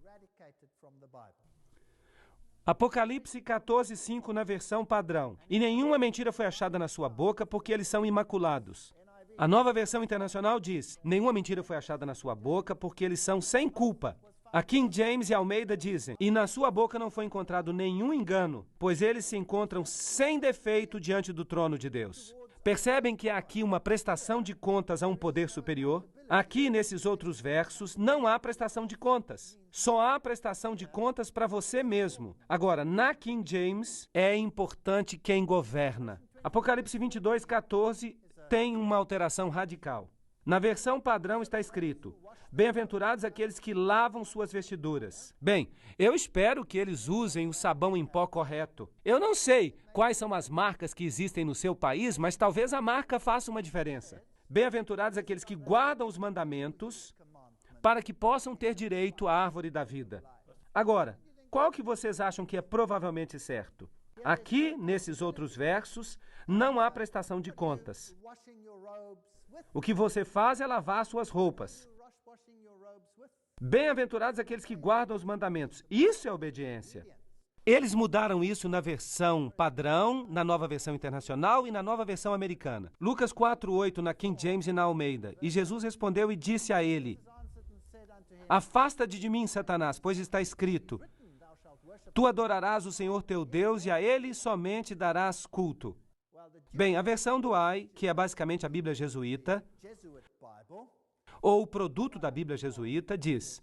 Apocalipse 14, 5 na versão padrão. E nenhuma mentira foi achada na sua boca, porque eles são imaculados. A Nova Versão Internacional diz: nenhuma mentira foi achada na sua boca, porque eles são sem culpa. A King James e Almeida dizem: e na sua boca não foi encontrado nenhum engano, pois eles se encontram sem defeito diante do trono de Deus. Percebem que há aqui uma prestação de contas a um poder superior? Aqui, nesses outros versos, não há prestação de contas. Só há prestação de contas para você mesmo. Agora, na King James, é importante quem governa. Apocalipse 22, 14 tem uma alteração radical. Na versão padrão está escrito: bem-aventurados aqueles que lavam suas vestiduras. Bem, eu espero que eles usem o sabão em pó correto. Eu não sei quais são as marcas que existem no seu país, mas talvez a marca faça uma diferença. Bem-aventurados aqueles que guardam os mandamentos para que possam ter direito à árvore da vida. Agora, qual que vocês acham que é provavelmente certo? Aqui, nesses outros versos, não há prestação de contas. O que você faz é lavar suas roupas. Bem-aventurados aqueles que guardam os mandamentos. Isso é obediência. Eles mudaram isso na versão padrão, na Nova Versão Internacional e na Nova Versão Americana. Lucas 4:8 na King James e na Almeida. E Jesus respondeu e disse a ele: afasta-te de mim, Satanás, pois está escrito: tu adorarás o Senhor teu Deus e a Ele somente darás culto. Bem, a versão do AI, que é basicamente a Bíblia jesuíta, ou o produto da Bíblia jesuíta, diz: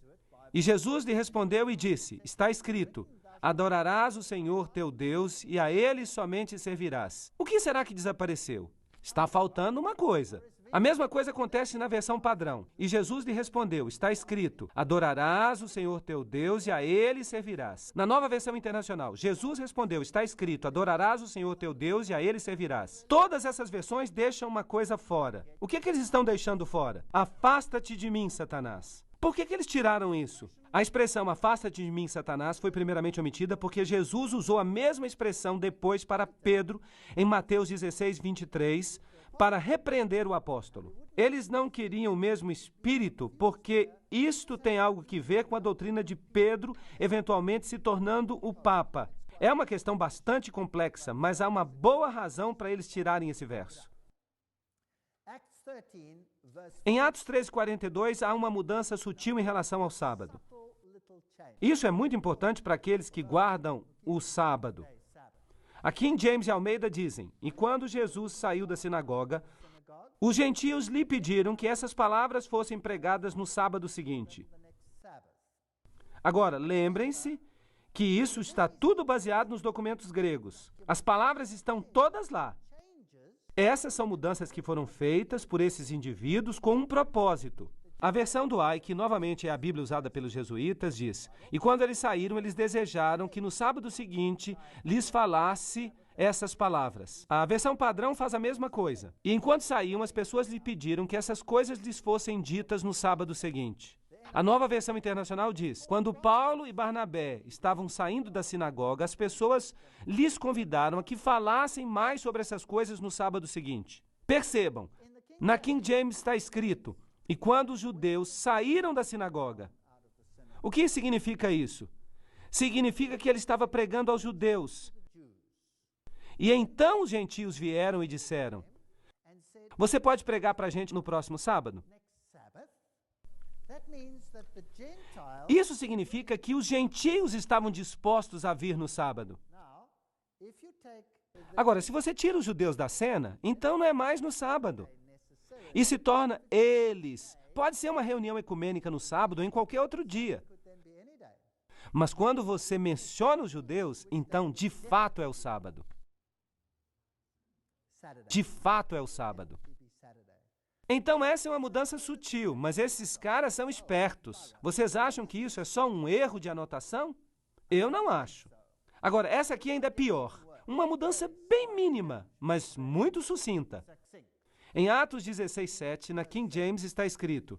e Jesus lhe respondeu e disse: está escrito: adorarás o Senhor teu Deus e a Ele somente servirás. O que será que desapareceu? Está faltando uma coisa. A mesma coisa acontece na versão padrão. E Jesus lhe respondeu: está escrito: adorarás o Senhor teu Deus e a Ele servirás. Na Nova Versão Internacional, Jesus respondeu: está escrito: adorarás o Senhor teu Deus e a Ele servirás. Todas essas versões deixam uma coisa fora. O que eles estão deixando fora? Afasta-te de mim, Satanás. Por que eles tiraram isso? A expressão afasta-te de mim, Satanás, foi primeiramente omitida porque Jesus usou a mesma expressão depois para Pedro, em Mateus 16, 23, para repreender o apóstolo. Eles não queriam o mesmo espírito porque isto tem algo que ver com a doutrina de Pedro, eventualmente se tornando o Papa. É uma questão bastante complexa, mas há uma boa razão para eles tirarem esse verso. Em Atos 13:42, há uma mudança sutil em relação ao sábado. Isso é muito importante para aqueles que guardam o sábado. A King James e Almeida dizem: e quando Jesus saiu da sinagoga, os gentios lhe pediram que essas palavras fossem pregadas no sábado seguinte. Agora, lembrem-se que isso está tudo baseado nos documentos gregos. As palavras estão todas lá. Essas são mudanças que foram feitas por esses indivíduos com um propósito. A versão do Ai, que novamente é a Bíblia usada pelos jesuítas, diz: e quando eles saíram, eles desejaram que no sábado seguinte lhes falasse essas palavras. A versão padrão faz a mesma coisa. E enquanto saíam, as pessoas lhe pediram que essas coisas lhes fossem ditas no sábado seguinte. A nova versão internacional diz: quando Paulo e Barnabé estavam saindo da sinagoga, as pessoas lhes convidaram a que falassem mais sobre essas coisas no sábado seguinte. Percebam, na King James está escrito: e quando os judeus saíram da sinagoga. O que significa isso? Significa que ele estava pregando aos judeus. E então os gentios vieram e disseram: você pode pregar para a gente no próximo sábado? Isso significa que os gentios estavam dispostos a vir no sábado. Agora, se você tira os judeus da cena, então não é mais no sábado. E se torna eles. Pode ser uma reunião ecumênica no sábado ou em qualquer outro dia. Mas quando você menciona os judeus, então de fato é o sábado. De fato é o sábado. Então essa é uma mudança sutil, mas esses caras são espertos. Vocês acham que isso é só um erro de anotação? Eu não acho. Agora, essa aqui ainda é pior. Uma mudança bem mínima, mas muito sucinta. Em Atos 16:7, na King James está escrito: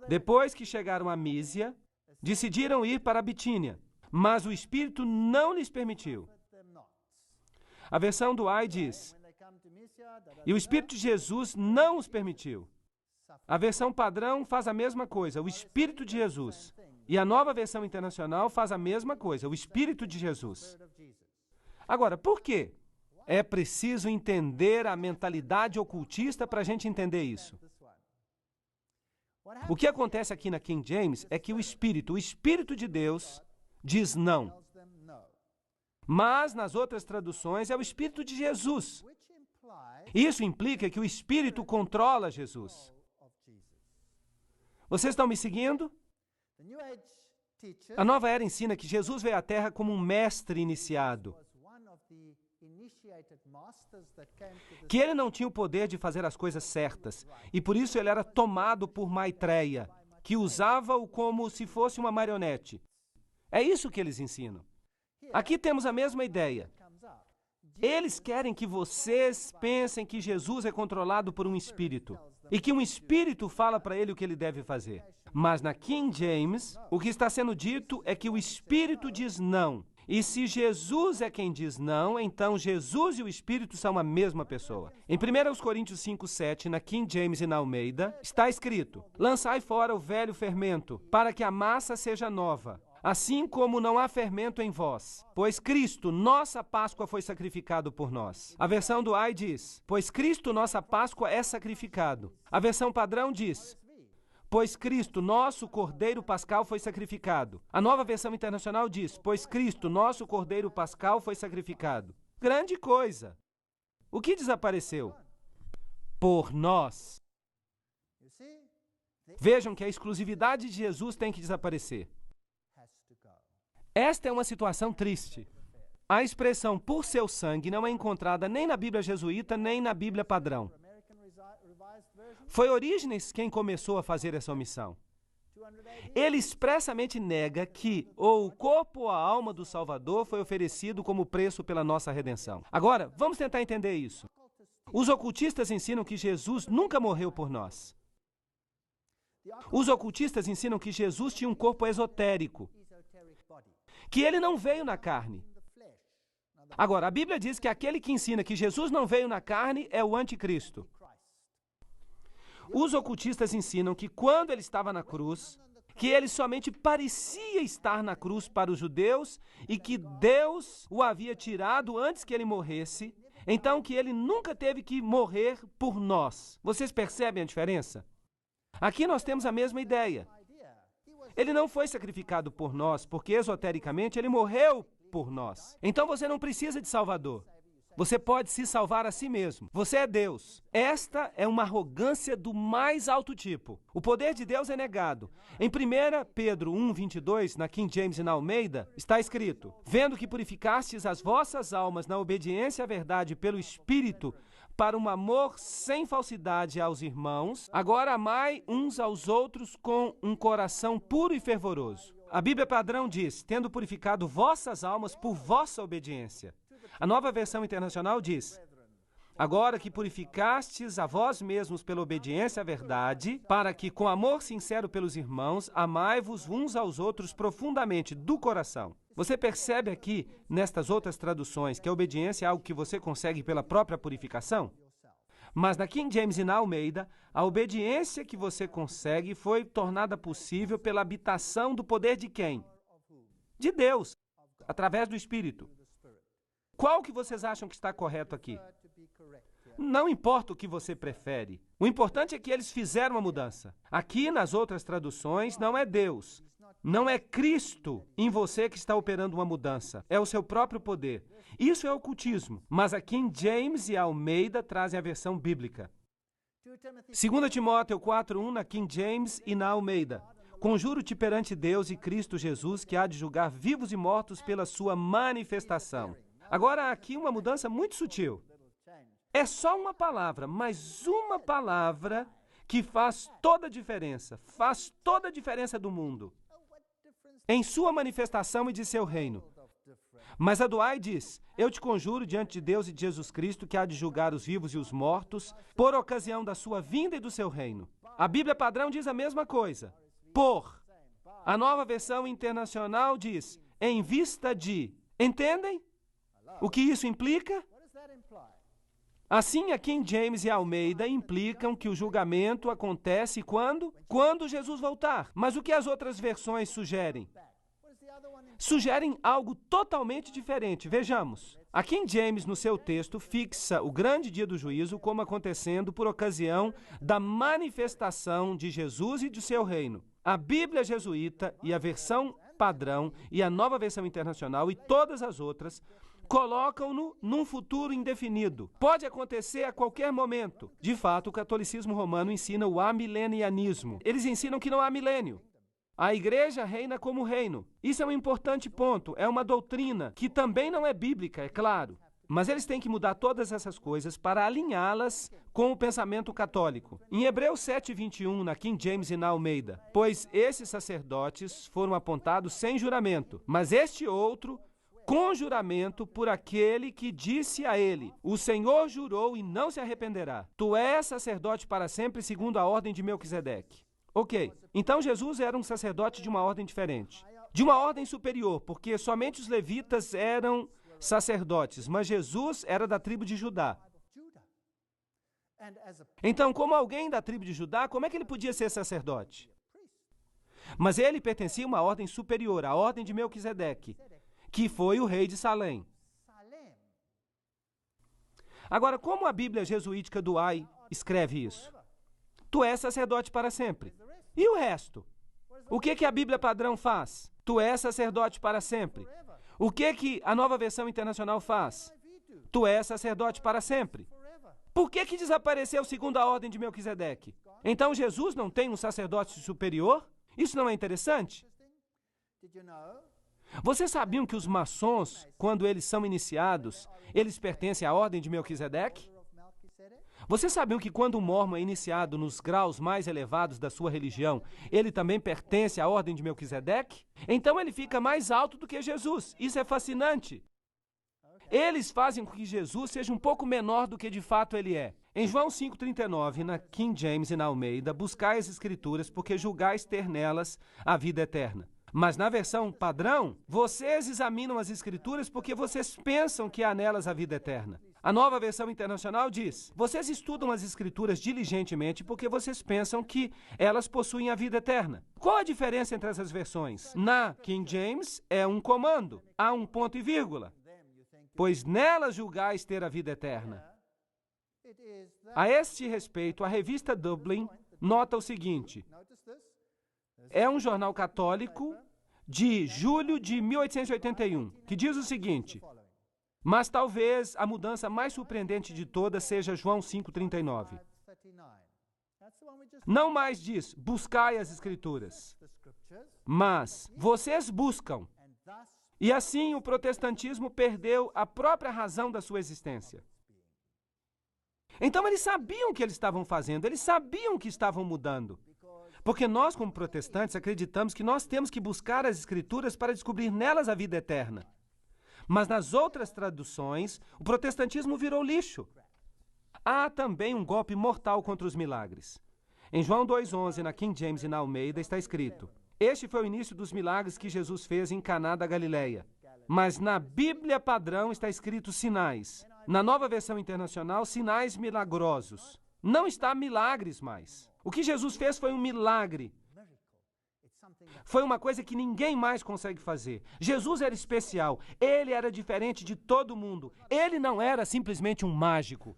depois que chegaram a Mísia, decidiram ir para a Bitínia, mas o Espírito não lhes permitiu. A versão do Ai diz: e o Espírito de Jesus não os permitiu. A versão padrão faz a mesma coisa, o Espírito de Jesus. E a nova versão internacional faz a mesma coisa, o Espírito de Jesus. Agora, por quê? É preciso entender a mentalidade ocultista para a gente entender isso. O que acontece aqui na King James é que o Espírito de Deus, diz não. Mas nas outras traduções é o Espírito de Jesus. Isso implica que o Espírito controla Jesus. Vocês estão me seguindo? A nova era ensina que Jesus veio à Terra como um mestre iniciado. Que ele não tinha o poder de fazer as coisas certas, e por isso ele era tomado por Maitreya, que usava-o como se fosse uma marionete. É isso que eles ensinam. Aqui temos a mesma ideia. Eles querem que vocês pensem que Jesus é controlado por um espírito, e que um espírito fala para ele o que ele deve fazer. Mas na King James, o que está sendo dito é que o espírito diz não. E se Jesus é quem diz não, então Jesus e o Espírito são a mesma pessoa. Em 1 Coríntios 5:7, na King James e na Almeida, está escrito: lançai fora o velho fermento, para que a massa seja nova, assim como não há fermento em vós. Pois Cristo, nossa Páscoa, foi sacrificado por nós. A versão do Ai diz: pois Cristo, nossa Páscoa, é sacrificado. A versão padrão diz: pois Cristo, nosso Cordeiro Pascal, foi sacrificado. A nova versão internacional diz: pois Cristo, nosso Cordeiro Pascal, foi sacrificado. Grande coisa! O que desapareceu? Por nós. Vejam que a exclusividade de Jesus tem que desaparecer. Esta é uma situação triste. A expressão por seu sangue não é encontrada nem na Bíblia jesuíta, nem na Bíblia padrão. Foi Orígenes quem começou a fazer essa omissão. Ele expressamente nega que o corpo ou a alma do Salvador foi oferecido como preço pela nossa redenção. Agora, vamos tentar entender isso. Os ocultistas ensinam que Jesus nunca morreu por nós. Os ocultistas ensinam que Jesus tinha um corpo esotérico, que ele não veio na carne. Agora, a Bíblia diz que aquele que ensina que Jesus não veio na carne é o anticristo. Os ocultistas ensinam que quando ele estava na cruz, que ele somente parecia estar na cruz para os judeus e que Deus o havia tirado antes que ele morresse, então que ele nunca teve que morrer por nós. Vocês percebem a diferença? Aqui nós temos a mesma ideia. Ele não foi sacrificado por nós, porque esotericamente ele morreu por nós. Então você não precisa de Salvador. Você pode se salvar a si mesmo. Você é Deus. Esta é uma arrogância do mais alto tipo. O poder de Deus é negado. Em 1 Pedro 1:22, na King James e na Almeida, está escrito: vendo que purificastes as vossas almas na obediência à verdade pelo Espírito, para um amor sem falsidade aos irmãos, agora amai uns aos outros com um coração puro e fervoroso. A Bíblia padrão diz: tendo purificado vossas almas por vossa obediência. A Nova Versão Internacional diz: agora que purificastes a vós mesmos pela obediência à verdade, para que, com amor sincero pelos irmãos, amai-vos uns aos outros profundamente do coração. Você percebe aqui, nestas outras traduções, que a obediência é algo que você consegue pela própria purificação? Mas na King James e na Almeida, a obediência que você consegue foi tornada possível pela habitação do poder de quem? De Deus, através do Espírito. Qual que vocês acham que está correto aqui? Não importa o que você prefere. O importante é que eles fizeram uma mudança. Aqui, nas outras traduções, não é Deus. Não é Cristo em você que está operando uma mudança. É o seu próprio poder. Isso é ocultismo. Mas a King James e a Almeida trazem a versão bíblica. 2 Timóteo 4:1 na King James e na Almeida. Conjuro-te perante Deus e Cristo Jesus, que há de julgar vivos e mortos pela sua manifestação. Agora, há aqui uma mudança muito sutil. É só uma palavra, mas uma palavra que faz toda a diferença. Faz toda a diferença do mundo. Em sua manifestação e de seu reino. Mas a Douay diz: eu te conjuro diante de Deus e de Jesus Cristo, que há de julgar os vivos e os mortos, por ocasião da sua vinda e do seu reino. A Bíblia padrão diz a mesma coisa. Por. A Nova Versão Internacional diz: em vista de. Entendem o que isso implica? Assim, a King James e a Almeida implicam que o julgamento acontece quando? Quando Jesus voltar. Mas o que as outras versões sugerem? Sugerem algo totalmente diferente. Vejamos. A King James, no seu texto, fixa o grande dia do juízo como acontecendo por ocasião da manifestação de Jesus e de seu reino. A Bíblia jesuíta e a versão padrão e a Nova Versão Internacional e todas as outras colocam-no num futuro indefinido. Pode acontecer a qualquer momento. De fato, o catolicismo romano ensina o amilenianismo. Eles ensinam que não há milênio. A igreja reina como reino. Isso é um importante ponto. É uma doutrina que também não é bíblica, é claro. Mas eles têm que mudar todas essas coisas para alinhá-las com o pensamento católico. Em Hebreus 7:21, na King James e na Almeida, pois esses sacerdotes foram apontados sem juramento, mas este outro com juramento por aquele que disse a ele: o Senhor jurou e não se arrependerá. Tu és sacerdote para sempre, segundo a ordem de Melquisedeque. Ok, então Jesus era um sacerdote de uma ordem diferente. De uma ordem superior, porque somente os levitas eram sacerdotes, mas Jesus era da tribo de Judá. Então, como alguém da tribo de Judá, como é que ele podia ser sacerdote? Mas ele pertencia a uma ordem superior, a ordem de Melquisedeque, que foi o rei de Salém. Agora, como a Bíblia jesuítica Douay escreve isso? Tu és sacerdote para sempre. E o resto? O que a Bíblia padrão faz? Tu és sacerdote para sempre. O que a Nova Versão Internacional faz? Tu és sacerdote para sempre. Por que desapareceu segundo a ordem de Melquisedeque? Então Jesus não tem um sacerdote superior? Isso não é interessante? Vocês sabiam que os maçons, quando eles são iniciados, eles pertencem à ordem de Melquisedeque? Vocês sabiam que quando um mórmon é iniciado nos graus mais elevados da sua religião, ele também pertence à ordem de Melquisedeque? Então ele fica mais alto do que Jesus. Isso é fascinante. Eles fazem com que Jesus seja um pouco menor do que de fato ele é. Em João 5,39, na King James e na Almeida, buscai as Escrituras, porque julgais ter nelas a vida eterna. Mas na versão padrão, vocês examinam as Escrituras porque vocês pensam que há nelas a vida eterna. A Nova Versão Internacional diz: vocês estudam as Escrituras diligentemente porque vocês pensam que elas possuem a vida eterna. Qual a diferença entre essas versões? Na King James é um comando, há um ponto e vírgula. Pois nelas julgais ter a vida eterna. A este respeito, a revista Dublin nota o seguinte: é um jornal católico de julho de 1881, que diz o seguinte: mas talvez a mudança mais surpreendente de todas seja João 5,39. Não mais diz, buscai as Escrituras, mas vocês buscam. E assim o protestantismo perdeu a própria razão da sua existência. Então eles sabiam o que eles estavam fazendo, eles sabiam que estavam mudando. Porque nós, como protestantes, acreditamos que nós temos que buscar as Escrituras para descobrir nelas a vida eterna. Mas nas outras traduções, o protestantismo virou lixo. Há também um golpe mortal contra os milagres. Em João 2,11, na King James e na Almeida, está escrito: este foi o início dos milagres que Jesus fez em Caná da Galileia. Mas na Bíblia padrão está escrito sinais. Na Nova Versão Internacional, sinais milagrosos. Não está milagres mais. O que Jesus fez foi um milagre. Foi uma coisa que ninguém mais consegue fazer. Jesus era especial. Ele era diferente de todo mundo. Ele não era simplesmente um mágico.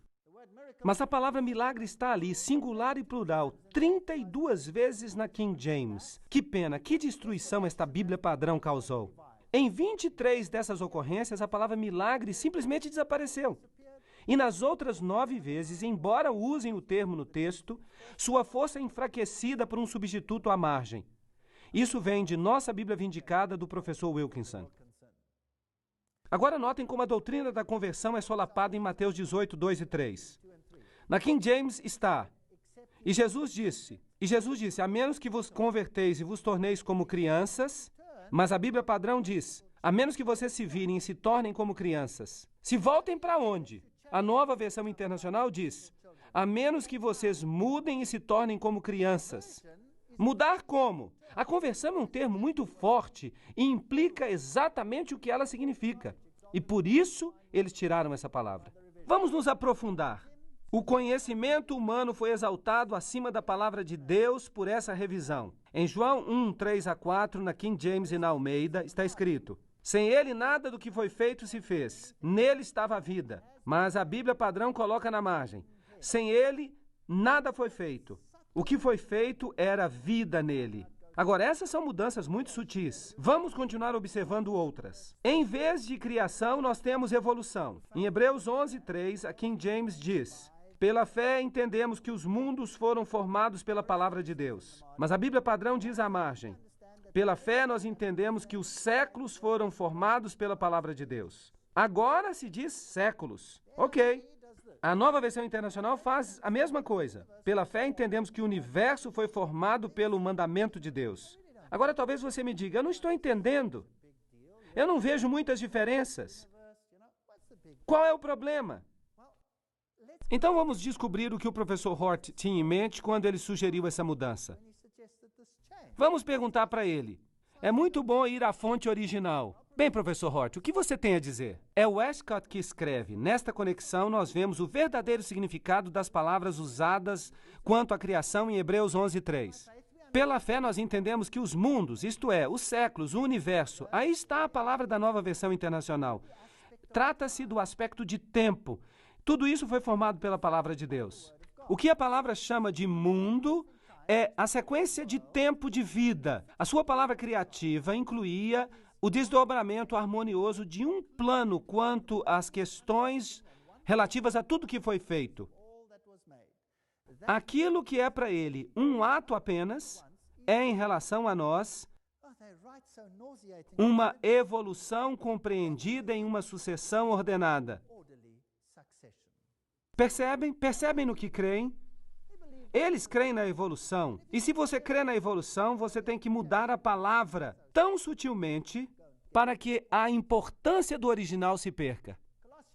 Mas a palavra milagre está ali, singular e plural, 32 vezes na King James. Que pena, que destruição esta Bíblia padrão causou. Em 23 dessas ocorrências, a palavra milagre simplesmente desapareceu. E nas outras 9 vezes, embora usem o termo no texto, sua força é enfraquecida por um substituto à margem. Isso vem de Nossa Bíblia Vindicada, do professor Wilkinson. Agora notem como a doutrina da conversão é solapada em Mateus 18, 2 e 3. Na King James está: E Jesus disse, a menos que vos converteis e vos torneis como crianças, mas a Bíblia padrão diz, a menos que vocês se virem e se tornem como crianças. Se voltem para onde? A Nova Versão Internacional diz, a menos que vocês mudem e se tornem como crianças. Mudar como? A conversão é um termo muito forte e implica exatamente o que ela significa. E por isso eles tiraram essa palavra. Vamos nos aprofundar. O conhecimento humano foi exaltado acima da palavra de Deus por essa revisão. Em João 1, 3 a 4, na King James e na Almeida, está escrito: sem ele nada do que foi feito se fez. Nele estava a vida. Mas a Bíblia padrão coloca na margem: sem ele nada foi feito. O que foi feito era vida nele. Agora, essas são mudanças muito sutis. Vamos continuar observando outras. Em vez de criação, nós temos evolução. Em Hebreus 11, 3, a King James diz: pela fé entendemos que os mundos foram formados pela palavra de Deus. Mas a Bíblia padrão diz à margem: pela fé nós entendemos que os séculos foram formados pela palavra de Deus. Agora se diz séculos. Ok. A Nova Versão Internacional faz a mesma coisa. Pela fé entendemos que o universo foi formado pelo mandamento de Deus. Agora talvez você me diga: eu não estou entendendo. Eu não vejo muitas diferenças. Qual é o problema? Então vamos descobrir o que o professor Hort tinha em mente quando ele sugeriu essa mudança. Vamos perguntar para ele. É muito bom ir à fonte original. Bem, professor Hort, o que você tem a dizer? É Westcott que escreve. Nesta conexão, nós vemos o verdadeiro significado das palavras usadas quanto à criação em Hebreus 11, 3. Pela fé, nós entendemos que os mundos, isto é, os séculos, o universo, aí está a palavra da Nova Versão Internacional. Trata-se do aspecto de tempo. Tudo isso foi formado pela palavra de Deus. O que a palavra chama de mundo é a sequência de tempo de vida. A sua palavra criativa incluía o desdobramento harmonioso de um plano quanto às questões relativas a tudo que foi feito. Aquilo que é para ele um ato apenas é, em relação a nós, uma evolução compreendida em uma sucessão ordenada. Percebem? Percebem no que creem? Eles creem na evolução. E se você crê na evolução, você tem que mudar a palavra tão sutilmente para que a importância do original se perca.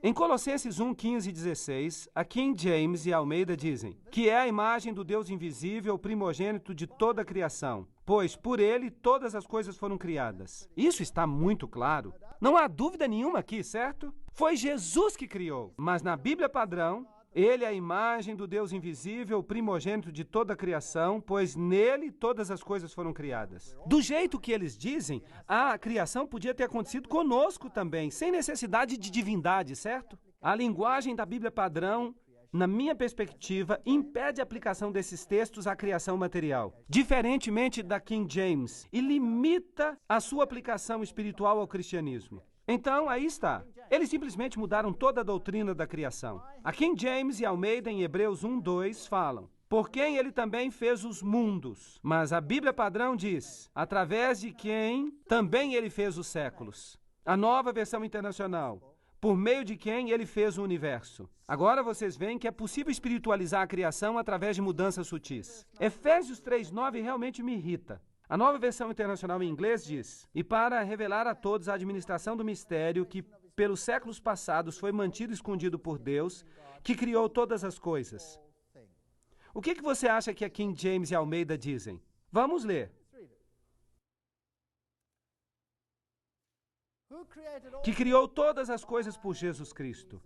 Em Colossenses 1, 15 e 16, a King James e Almeida dizem que é a imagem do Deus invisível, primogênito de toda a criação, pois por ele todas as coisas foram criadas. Isso está muito claro. Não há dúvida nenhuma aqui, certo? Foi Jesus que criou. Mas na Bíblia padrão, ele é a imagem do Deus invisível, primogênito de toda a criação, pois nele todas as coisas foram criadas. Do jeito que eles dizem, a criação podia ter acontecido conosco também, sem necessidade de divindade, certo? A linguagem da Bíblia padrão na minha perspectiva, impede a aplicação desses textos à criação material, diferentemente da King James, e limita a sua aplicação espiritual ao cristianismo. Então, aí está. Eles simplesmente mudaram toda a doutrina da criação. A King James e Almeida, em Hebreus 1:2, falam: por quem ele também fez os mundos. Mas a Bíblia padrão diz: através de quem também ele fez os séculos. A Nova Versão Internacional: por meio de quem ele fez o universo. Agora vocês veem que é possível espiritualizar a criação através de mudanças sutis. Efésios 3:9 realmente me irrita. A Nova Versão Internacional em inglês diz: e para revelar a todos a administração do mistério que pelos séculos passados foi mantido escondido por Deus, que criou todas as coisas. O que você acha que a King James e Almeida dizem? Vamos ler. Que criou todas as coisas por Jesus Cristo.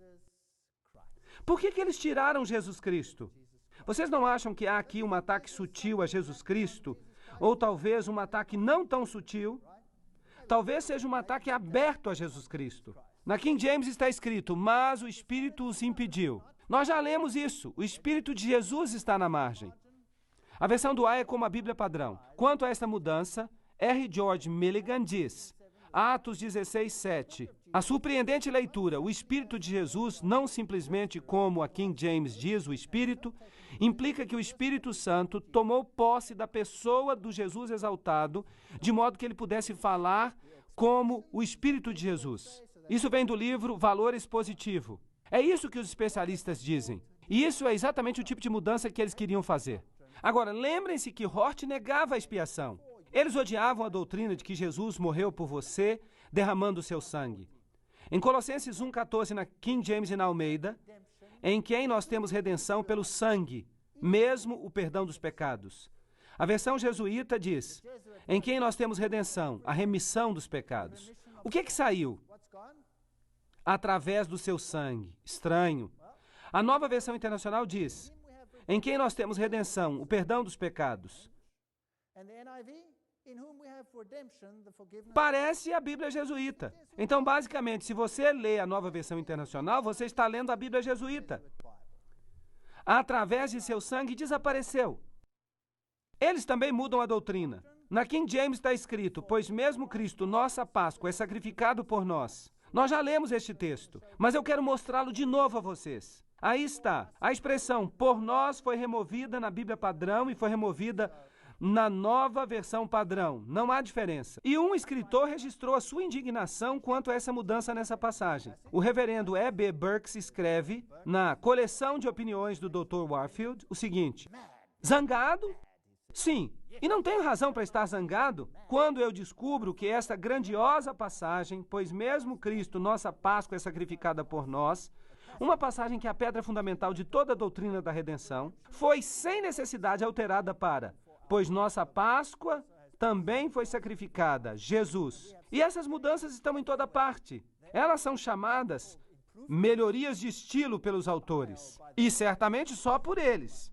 Por que eles tiraram Jesus Cristo? Vocês não acham que há aqui um ataque sutil a Jesus Cristo? Ou talvez um ataque não tão sutil? Talvez seja um ataque aberto a Jesus Cristo. Na King James está escrito: mas o Espírito os impediu. Nós já lemos isso. O Espírito de Jesus está na margem. A versão do A é como a Bíblia padrão. Quanto a esta mudança, R. George Milligan diz: Atos 16:7. A surpreendente leitura, o Espírito de Jesus, não simplesmente como a King James diz, o Espírito, implica que o Espírito Santo tomou posse da pessoa do Jesus exaltado, de modo que ele pudesse falar como o Espírito de Jesus. Isso vem do livro Valor Expositivo. É isso que os especialistas dizem. E isso é exatamente o tipo de mudança que eles queriam fazer. Agora, lembrem-se que Hort negava a expiação. Eles odiavam a doutrina de que Jesus morreu por você, derramando o seu sangue. Em Colossenses 1:14, na King James e na Almeida, em quem nós temos redenção pelo sangue, mesmo o perdão dos pecados. A versão jesuíta diz: em quem nós temos redenção, a remissão dos pecados. O que saiu? Através do seu sangue. Estranho. A Nova Versão Internacional diz: em quem nós temos redenção, o perdão dos pecados. Parece a Bíblia jesuíta. Então, basicamente, se você lê a Nova Versão Internacional, você está lendo a Bíblia jesuíta. Através de seu sangue desapareceu. Eles também mudam a doutrina. Na King James está escrito: pois mesmo Cristo, nossa Páscoa, é sacrificado por nós. Nós já lemos este texto, mas eu quero mostrá-lo de novo a vocês. Aí está. A expressão por nós foi removida na Bíblia padrão e foi removida na Nova Versão padrão. Não há diferença. E um escritor registrou a sua indignação quanto a essa mudança nessa passagem. O reverendo E.B. Burks escreve na coleção de opiniões do Dr. Warfield o seguinte: zangado? Sim. E não tenho razão para estar zangado quando eu descubro que esta grandiosa passagem, pois mesmo Cristo, nossa Páscoa, é sacrificada por nós, uma passagem que é a pedra fundamental de toda a doutrina da redenção, foi sem necessidade alterada para: pois nossa Páscoa também foi sacrificada, Jesus. E essas mudanças estão em toda parte. Elas são chamadas melhorias de estilo pelos autores. E certamente só por eles.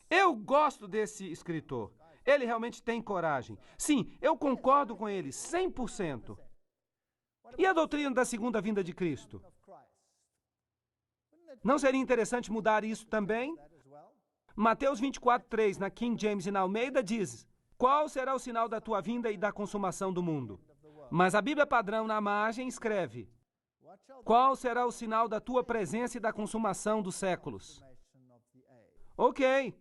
Eu gosto desse escritor. Ele realmente tem coragem. Sim, eu concordo com ele 100%. E a doutrina da segunda vinda de Cristo? Não seria interessante mudar isso também? Mateus 24:3, na King James e na Almeida, diz: qual será o sinal da tua vinda e da consumação do mundo? Mas a Bíblia padrão, na margem, escreve: qual será o sinal da tua presença e da consumação dos séculos? Ok.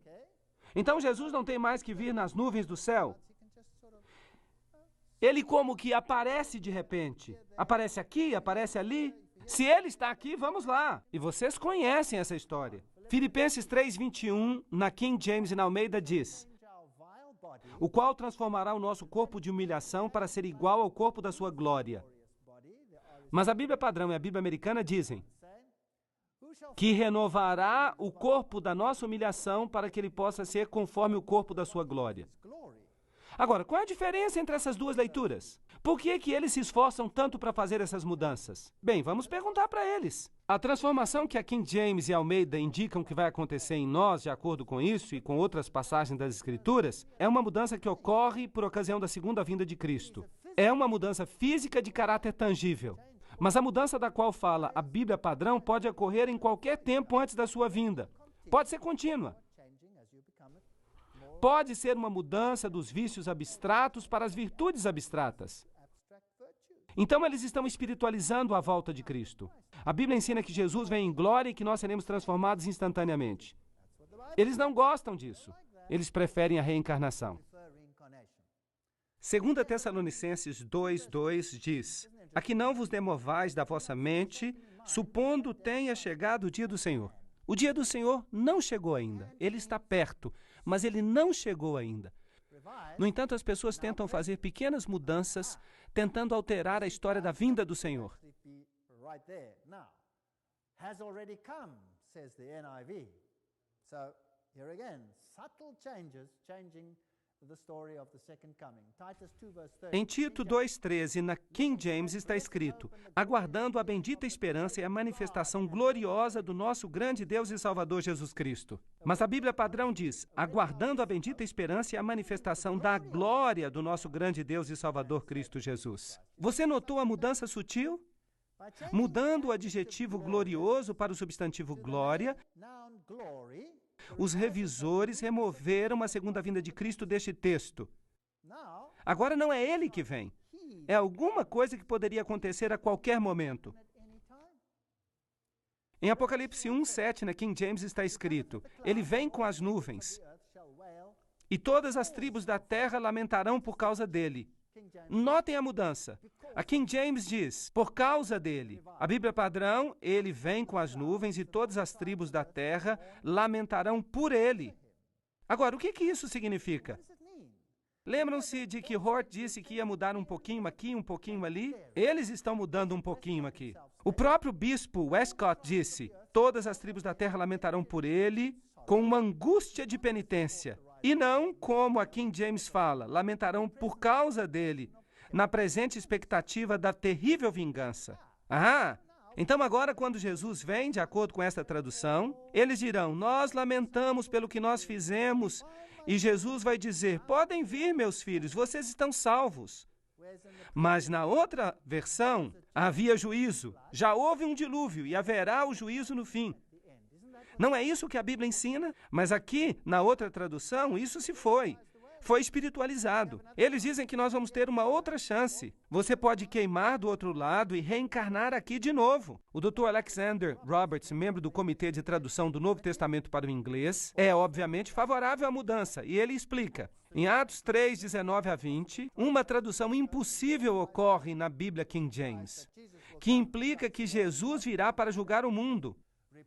Então Jesus não tem mais que vir nas nuvens do céu? Ele como que aparece de repente. Aparece aqui, aparece ali. Se ele está aqui, vamos lá. E vocês conhecem essa história. Filipenses 3:21, na King James e na Almeida, diz: o qual transformará o nosso corpo de humilhação para ser igual ao corpo da sua glória. Mas a Bíblia padrão e a Bíblia americana dizem que renovará o corpo da nossa humilhação para que ele possa ser conforme o corpo da sua glória. Agora, qual é a diferença entre essas duas leituras? Por que eles se esforçam tanto para fazer essas mudanças? Bem, vamos perguntar para eles. A transformação que a King James e Almeida indicam que vai acontecer em nós, de acordo com isso e com outras passagens das Escrituras, é uma mudança que ocorre por ocasião da segunda vinda de Cristo. É uma mudança física de caráter tangível. Mas a mudança da qual fala a Bíblia padrão pode ocorrer em qualquer tempo antes da sua vinda. Pode ser contínua. Pode ser uma mudança dos vícios abstratos para as virtudes abstratas. Então, eles estão espiritualizando a volta de Cristo. A Bíblia ensina que Jesus vem em glória e que nós seremos transformados instantaneamente. Eles não gostam disso. Eles preferem a reencarnação. 2 Tessalonicenses 2:2 diz: a que não vos demovais da vossa mente, supondo tenha chegado o dia do Senhor. O dia do Senhor não chegou ainda. Ele está perto, mas ele não chegou ainda. No entanto, as pessoas tentam fazer pequenas mudanças, tentando alterar a história da vinda do Senhor. Em Tito 2:13, na King James, está escrito: aguardando a bendita esperança e a manifestação gloriosa do nosso grande Deus e Salvador Jesus Cristo. Mas a Bíblia padrão diz: aguardando a bendita esperança e a manifestação da glória do nosso grande Deus e Salvador Cristo Jesus. Você notou a mudança sutil? Mudando o adjetivo glorioso para o substantivo glória, os revisores removeram a segunda vinda de Cristo deste texto. Agora não é ele que vem. É alguma coisa que poderia acontecer a qualquer momento. Em Apocalipse 1:7, na King James, está escrito: ele vem com as nuvens, e todas as tribos da terra lamentarão por causa dele. Notem a mudança. A King James diz: por causa dele. A Bíblia padrão: ele vem com as nuvens e todas as tribos da terra lamentarão por ele. Agora, o que isso significa? Lembram-se de que Hort disse que ia mudar um pouquinho aqui, um pouquinho ali? Eles estão mudando um pouquinho aqui. O próprio bispo Westcott disse: todas as tribos da terra lamentarão por ele com uma angústia de penitência. E não, como a King James fala, lamentarão por causa dele, na presente expectativa da terrível vingança. Então agora, quando Jesus vem, de acordo com esta tradução, eles dirão: nós lamentamos pelo que nós fizemos. E Jesus vai dizer: podem vir, meus filhos, vocês estão salvos. Mas na outra versão, havia juízo. Já houve um dilúvio e haverá o juízo no fim. Não é isso que a Bíblia ensina? Mas aqui, na outra tradução, isso se foi. Foi espiritualizado. Eles dizem que nós vamos ter uma outra chance. Você pode queimar do outro lado e reencarnar aqui de novo. O Dr. Alexander Roberts, membro do Comitê de Tradução do Novo Testamento para o Inglês, é obviamente favorável à mudança. E ele explica: em Atos 3:19-20, uma tradução impossível ocorre na Bíblia King James, que implica que Jesus virá para julgar o mundo.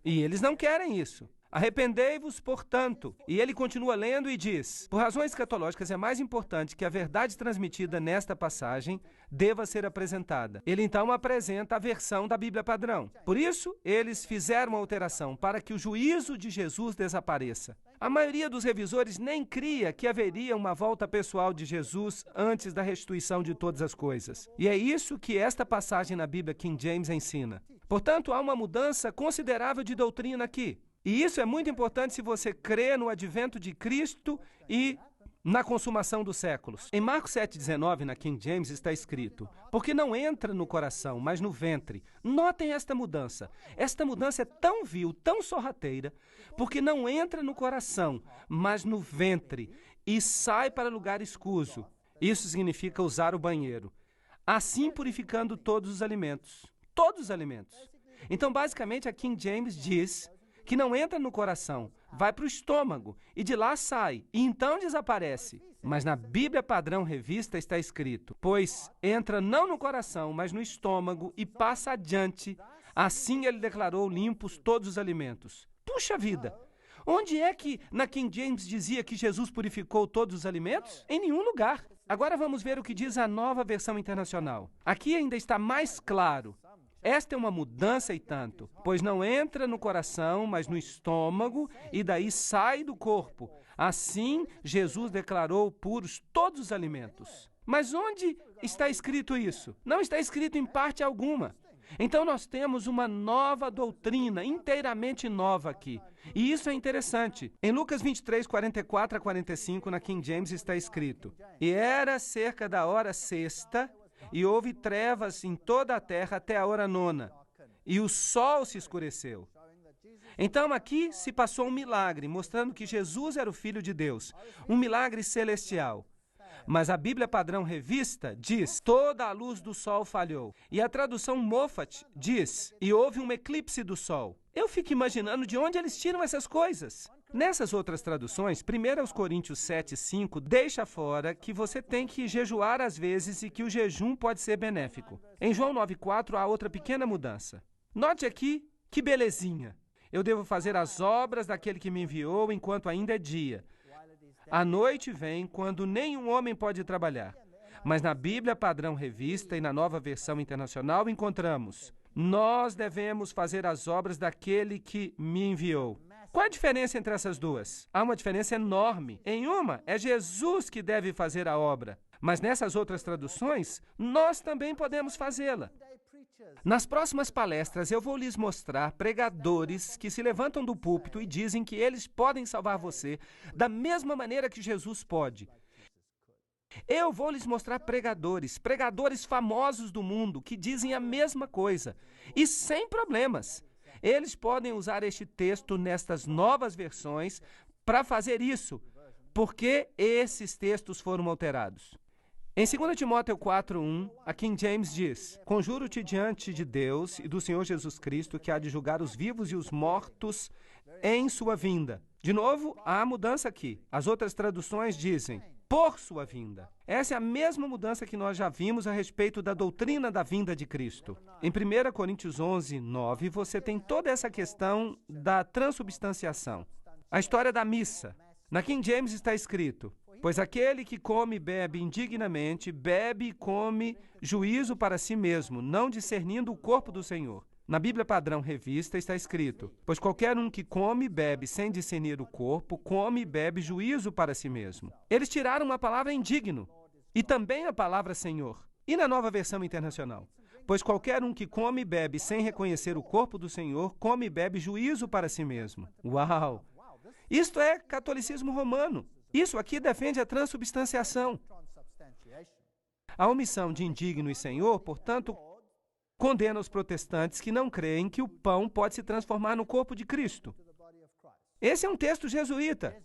E eles não querem isso. Arrependei-vos, portanto. E ele continua lendo e diz: por razões escatológicas é mais importante que a verdade transmitida nesta passagem deva ser apresentada. Ele então apresenta a versão da Bíblia padrão. Por isso, eles fizeram uma alteração para que o juízo de Jesus desapareça. A maioria dos revisores nem cria que haveria uma volta pessoal de Jesus antes da restituição de todas as coisas. E é isso que esta passagem na Bíblia King James ensina. Portanto, há uma mudança considerável de doutrina aqui. E isso é muito importante se você crê no advento de Cristo e na consumação dos séculos. Em Marcos 7:19, na King James, está escrito: porque não entra no coração, mas no ventre. Notem esta mudança. Esta mudança é tão vil, tão sorrateira, porque não entra no coração, mas no ventre, e sai para lugar escuso. Isso significa usar o banheiro. Assim purificando todos os alimentos. Todos os alimentos. Então, basicamente, a King James diz que não entra no coração, vai para o estômago e de lá sai, e então desaparece. Mas na Bíblia padrão revista está escrito: pois entra não no coração, mas no estômago e passa adiante. Assim ele declarou limpos todos os alimentos. Puxa vida! Onde é que na King James dizia que Jesus purificou todos os alimentos? Em nenhum lugar. Agora vamos ver o que diz a Nova Versão Internacional. Aqui ainda está mais claro. Esta é uma mudança e tanto, pois não entra no coração, mas no estômago, e daí sai do corpo. Assim, Jesus declarou puros todos os alimentos. Mas onde está escrito isso? Não está escrito em parte alguma. Então nós temos uma nova doutrina, inteiramente nova aqui. E isso é interessante. Em Lucas 23:44-45, na King James, está escrito: e era cerca da hora sexta, e houve trevas em toda a terra até a hora nona, e o sol se escureceu. Então aqui se passou um milagre, mostrando que Jesus era o Filho de Deus, um milagre celestial. Mas a Bíblia Padrão Revista diz, toda a luz do sol falhou. E a tradução Moffat diz, e houve um eclipse do sol. Eu fico imaginando de onde eles tiram essas coisas. Nessas outras traduções, 1 Coríntios 7:5 deixa fora que você tem que jejuar às vezes e que o jejum pode ser benéfico. Em João 9:4 há outra pequena mudança. Note aqui que belezinha. Eu devo fazer as obras daquele que me enviou enquanto ainda é dia. A noite vem quando nenhum homem pode trabalhar. Mas na Bíblia Padrão Revista e na Nova Versão Internacional encontramos: nós devemos fazer as obras daquele que me enviou. Qual a diferença entre essas duas? Há uma diferença enorme. Em uma, é Jesus que deve fazer a obra. Mas nessas outras traduções, nós também podemos fazê-la. Nas próximas palestras, eu vou lhes mostrar pregadores que se levantam do púlpito e dizem que eles podem salvar você da mesma maneira que Jesus pode. Eu vou lhes mostrar pregadores famosos do mundo que dizem a mesma coisa e sem problemas. Eles podem usar este texto nestas novas versões para fazer isso, porque esses textos foram alterados. Em 2 Timóteo 4:1, a King James diz: conjuro-te diante de Deus e do Senhor Jesus Cristo, que há de julgar os vivos e os mortos em sua vinda. De novo, há mudança aqui. As outras traduções dizem: por sua vinda. Essa é a mesma mudança que nós já vimos a respeito da doutrina da vinda de Cristo. Em 1 Coríntios 11:9, você tem toda essa questão da transubstanciação. A história da missa. Na King James está escrito: pois aquele que come e bebe indignamente, bebe e come juízo para si mesmo, não discernindo o corpo do Senhor. Na Bíblia Padrão Revista está escrito: pois qualquer um que come e bebe sem discernir o corpo, come e bebe juízo para si mesmo. Eles tiraram a palavra indigno e também a palavra Senhor. E na Nova Versão Internacional? Pois qualquer um que come e bebe sem reconhecer o corpo do Senhor, come e bebe juízo para si mesmo. Uau! Isto é catolicismo romano. Isso aqui defende a transubstanciação. A omissão de indigno e Senhor, portanto, condena os protestantes que não creem que o pão pode se transformar no corpo de Cristo. Esse é um texto jesuíta.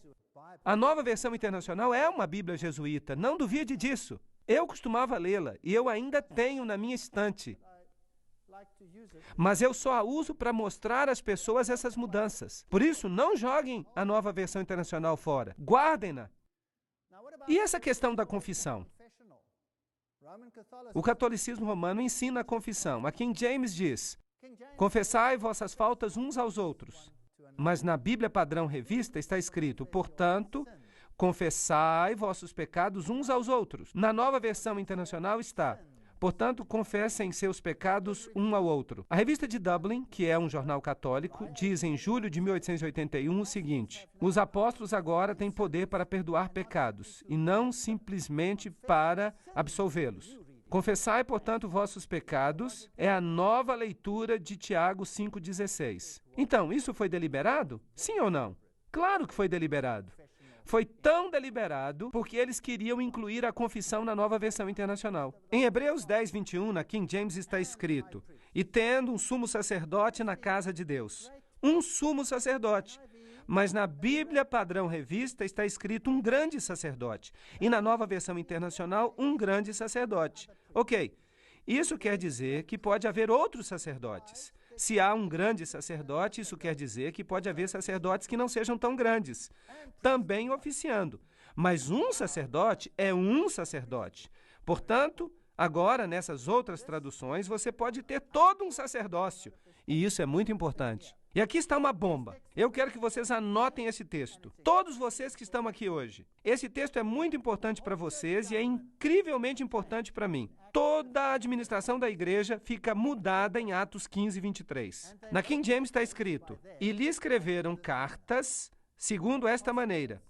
A Nova Versão Internacional é uma Bíblia jesuíta, não duvide disso. Eu costumava lê-la e eu ainda tenho na minha estante. Mas eu só a uso para mostrar às pessoas essas mudanças. Por isso, não joguem a Nova Versão Internacional fora. Guardem-na. E essa questão da confissão? O catolicismo romano ensina a confissão. A King James diz: confessai vossas faltas uns aos outros. Mas na Bíblia Padrão Revista está escrito: portanto, confessai vossos pecados uns aos outros. Na Nova Versão Internacional está: portanto, confessem seus pecados um ao outro. A Revista de Dublin, que é um jornal católico, diz em julho de 1881 o seguinte: os apóstolos agora têm poder para perdoar pecados, e não simplesmente para absolvê-los. Confessai, portanto, vossos pecados, é a nova leitura de Tiago 5,16. Então, isso foi deliberado? Sim ou não? Claro que foi deliberado. Foi tão deliberado porque eles queriam incluir a confissão na Nova Versão Internacional. Em Hebreus 10:21, na King James, está escrito: e tendo um sumo sacerdote na casa de Deus. Um sumo sacerdote. Mas na Bíblia Padrão Revista está escrito um grande sacerdote. E na Nova Versão Internacional, um grande sacerdote. Ok, isso quer dizer que pode haver outros sacerdotes. Se há um grande sacerdote, isso quer dizer que pode haver sacerdotes que não sejam tão grandes, também oficiando. Mas um sacerdote é um sacerdote. Portanto, agora, nessas outras traduções, você pode ter todo um sacerdócio. E isso é muito importante. E aqui está uma bomba. Eu quero que vocês anotem esse texto. Todos vocês que estão aqui hoje. Esse texto é muito importante para vocês e é incrivelmente importante para mim. Toda a administração da igreja fica mudada em Atos 15:23. Na King James está escrito: e lhe escreveram cartas segundo esta maneira: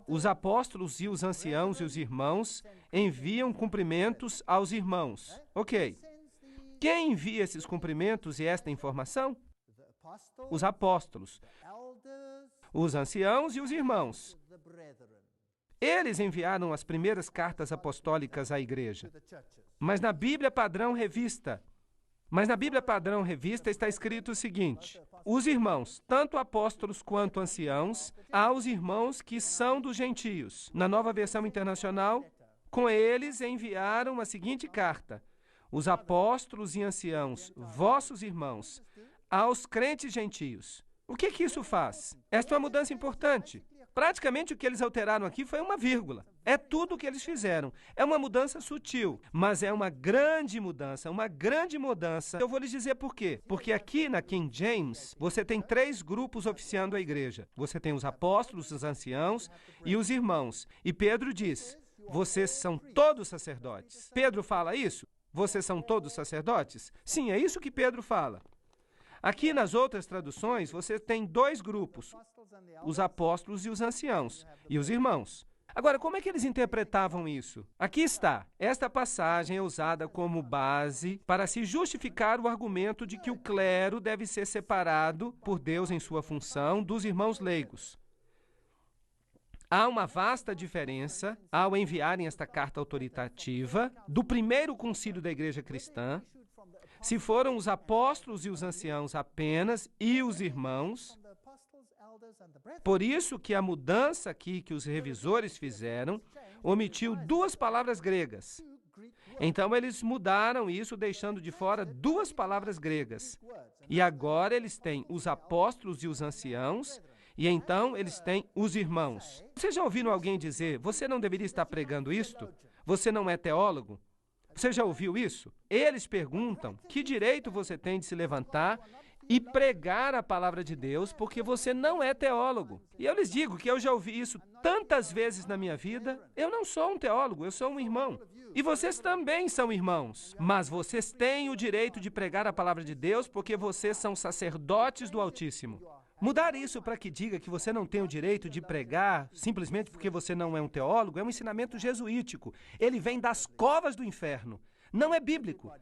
os apóstolos e os anciãos e os irmãos enviam cumprimentos aos irmãos. Ok. Quem envia esses cumprimentos e esta informação? Os apóstolos, os anciãos e os irmãos. Eles enviaram as primeiras cartas apostólicas à igreja. Mas na Bíblia Padrão Revista está escrito o seguinte: os irmãos, tanto apóstolos quanto anciãos, aos irmãos que são dos gentios. Na Nova Versão Internacional, com eles enviaram a seguinte carta: os apóstolos e anciãos, vossos irmãos, aos crentes gentios. O que isso faz? Esta é uma mudança importante. Praticamente o que eles alteraram aqui foi uma vírgula. É tudo o que eles fizeram. É uma mudança sutil, mas é uma grande mudança, uma grande mudança. Eu vou lhes dizer por quê. Porque aqui na King James, você tem 3 grupos oficiando a igreja. Você tem os apóstolos, os anciãos e os irmãos. E Pedro diz: vocês são todos sacerdotes. Pedro fala isso? Vocês são todos sacerdotes? Sim, é isso que Pedro fala. Aqui nas outras traduções, você tem 2 grupos, os apóstolos e os anciãos, e os irmãos. Agora, como é que eles interpretavam isso? Aqui está. Esta passagem é usada como base para se justificar o argumento de que o clero deve ser separado por Deus em sua função dos irmãos leigos. Há uma vasta diferença ao enviarem esta carta autoritativa do primeiro concílio da igreja cristã. Se foram os apóstolos e os anciãos apenas e os irmãos, por isso que a mudança aqui que os revisores fizeram omitiu 2 palavras gregas. Então eles mudaram isso, deixando de fora 2 palavras gregas. E agora eles têm os apóstolos e os anciãos, e então eles têm os irmãos. Vocês já ouviram alguém dizer: você não deveria estar pregando isto? Você não é teólogo? Você já ouviu isso? Eles perguntam: que direito você tem de se levantar e pregar a palavra de Deus porque você não é teólogo? E eu lhes digo que eu já ouvi isso tantas vezes na minha vida. Eu não sou um teólogo, eu sou um irmão. E vocês também são irmãos. Mas vocês têm o direito de pregar a palavra de Deus porque vocês são sacerdotes do Altíssimo. Mudar isso para que diga que você não tem o direito de pregar simplesmente porque você não é um teólogo é um ensinamento jesuítico. Ele vem das covas do inferno. Não é bíblico.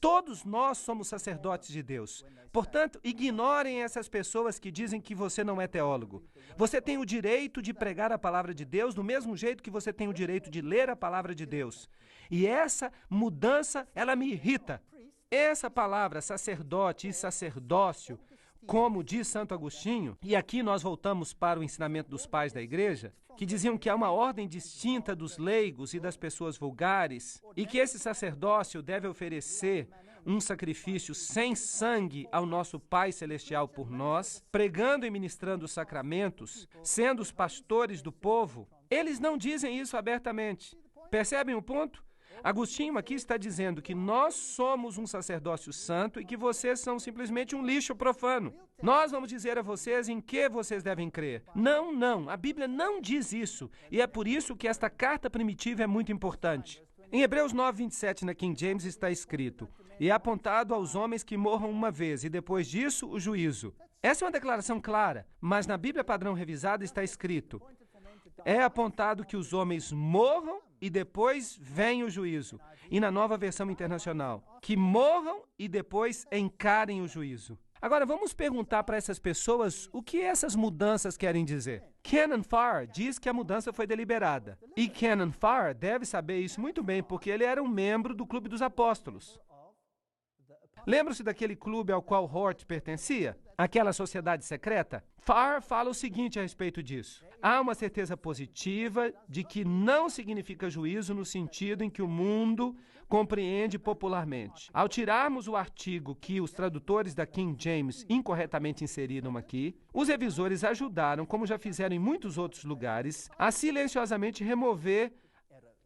Todos nós somos sacerdotes de Deus. Portanto, ignorem essas pessoas que dizem que você não é teólogo. Você tem o direito de pregar a palavra de Deus do mesmo jeito que você tem o direito de ler a palavra de Deus. E essa mudança, ela me irrita. Essa palavra, sacerdote e sacerdócio, como diz Santo Agostinho, e aqui nós voltamos para o ensinamento dos pais da igreja, que diziam que há uma ordem distinta dos leigos e das pessoas vulgares, e que esse sacerdócio deve oferecer um sacrifício sem sangue ao nosso Pai Celestial por nós, pregando e ministrando os sacramentos, sendo os pastores do povo. Eles não dizem isso abertamente. Percebem o ponto? Agostinho aqui está dizendo que nós somos um sacerdócio santo e que vocês são simplesmente um lixo profano. Nós vamos dizer a vocês em que vocês devem crer. Não, a Bíblia não diz isso. E é por isso que esta carta primitiva é muito importante. Em Hebreus 9:27 na King James está escrito: e é apontado aos homens que morram uma vez, e depois disso o juízo. Essa é uma declaração clara, mas na Bíblia Padrão Revisada está escrito: é apontado que os homens morram e depois vem o juízo. E na Nova Versão Internacional, que morram e depois encarem o juízo. Agora, vamos perguntar para essas pessoas o que essas mudanças querem dizer. Canon Farr diz que a mudança foi deliberada. E Canon Farr deve saber isso muito bem, porque ele era um membro do Clube dos Apóstolos. Lembra-se daquele clube ao qual Hort pertencia? Aquela sociedade secreta? Farr fala o seguinte a respeito disso: há uma certeza positiva de que não significa juízo no sentido em que o mundo compreende popularmente. Ao tirarmos o artigo que os tradutores da King James incorretamente inseriram aqui, os revisores ajudaram, como já fizeram em muitos outros lugares, a silenciosamente remover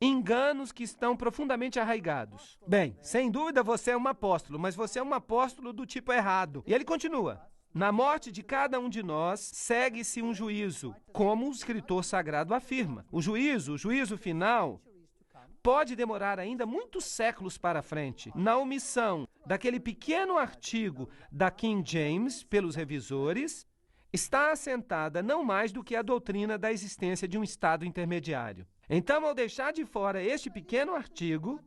enganos que estão profundamente arraigados. Bem, sem dúvida você é um apóstolo, mas você é um apóstolo do tipo errado. E ele continua: na morte de cada um de nós, segue-se um juízo, como o escritor sagrado afirma. O juízo final, pode demorar ainda muitos séculos para frente. Na omissão daquele pequeno artigo da King James pelos revisores, está assentada não mais do que a doutrina da existência de um estado intermediário. Então, ao deixar de fora este pequeno artigo,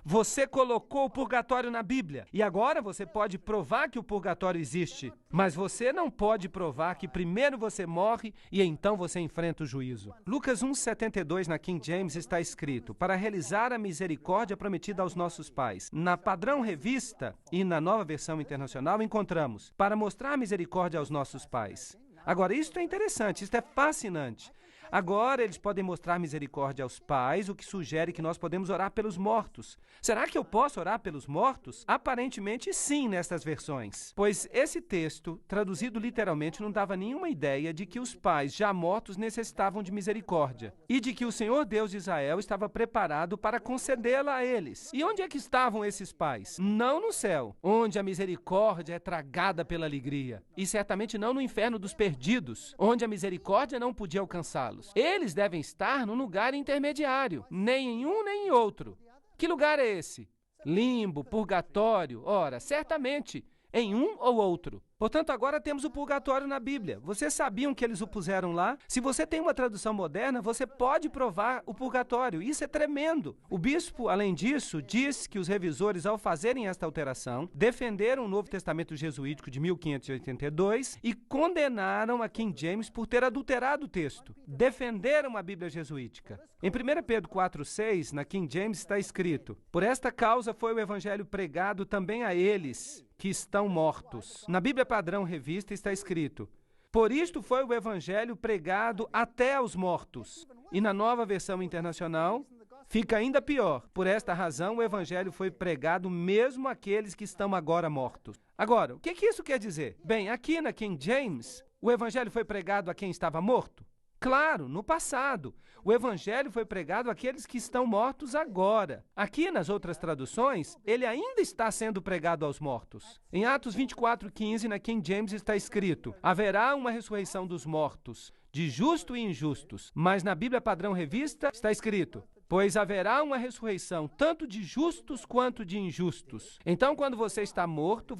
Você colocou o purgatório na Bíblia. E agora você pode provar que o purgatório existe. Mas você não pode provar que primeiro você morre e então você enfrenta o juízo. Lucas 1,72 na King James está escrito: para realizar a misericórdia prometida aos nossos pais. Na Padrão Revista e na Nova Versão Internacional encontramos: para mostrar misericórdia aos nossos pais. Agora, isto é interessante, isto é fascinante. Agora eles podem mostrar misericórdia aos pais, o que sugere que nós podemos orar pelos mortos. Será que eu posso orar pelos mortos? Aparentemente sim, nestas versões. Pois esse texto, traduzido literalmente, não dava nenhuma ideia de que os pais já mortos necessitavam de misericórdia. E de que o Senhor Deus de Israel estava preparado para concedê-la a eles. E onde é que estavam esses pais? Não no céu, onde a misericórdia é tragada pela alegria. E certamente não no inferno dos perdidos, onde a misericórdia não podia alcançá-los. Eles devem estar num lugar intermediário, nem em um nem em outro. Que lugar é esse? Limbo, purgatório? Ora, certamente, em um ou outro. Portanto, agora temos o purgatório na Bíblia. Vocês sabiam que eles o puseram lá? Se você tem uma tradução moderna, você pode provar o purgatório. Isso é tremendo. O bispo, além disso, diz que os revisores, ao fazerem esta alteração, defenderam o Novo Testamento jesuítico de 1582 e condenaram a King James por ter adulterado o texto. Defenderam a Bíblia jesuítica. Em 1 Pedro 4,6, na King James, está escrito: por esta causa foi o evangelho pregado também a eles que estão mortos. Na Bíblia Padrão Revista está escrito: por isto foi o evangelho pregado até aos mortos. E na Nova Versão Internacional fica ainda pior: por esta razão o evangelho foi pregado mesmo àqueles que estão agora mortos. Agora, o que isso quer dizer? Bem, aqui na King James, o evangelho foi pregado a quem estava morto? Claro, no passado. O evangelho foi pregado àqueles que estão mortos agora. Aqui, nas outras traduções, ele ainda está sendo pregado aos mortos. Em Atos 24:15, na King James, está escrito: haverá uma ressurreição dos mortos, de justos e injustos. Mas na Bíblia Padrão Revista está escrito: pois haverá uma ressurreição tanto de justos quanto de injustos. Então, quando você está morto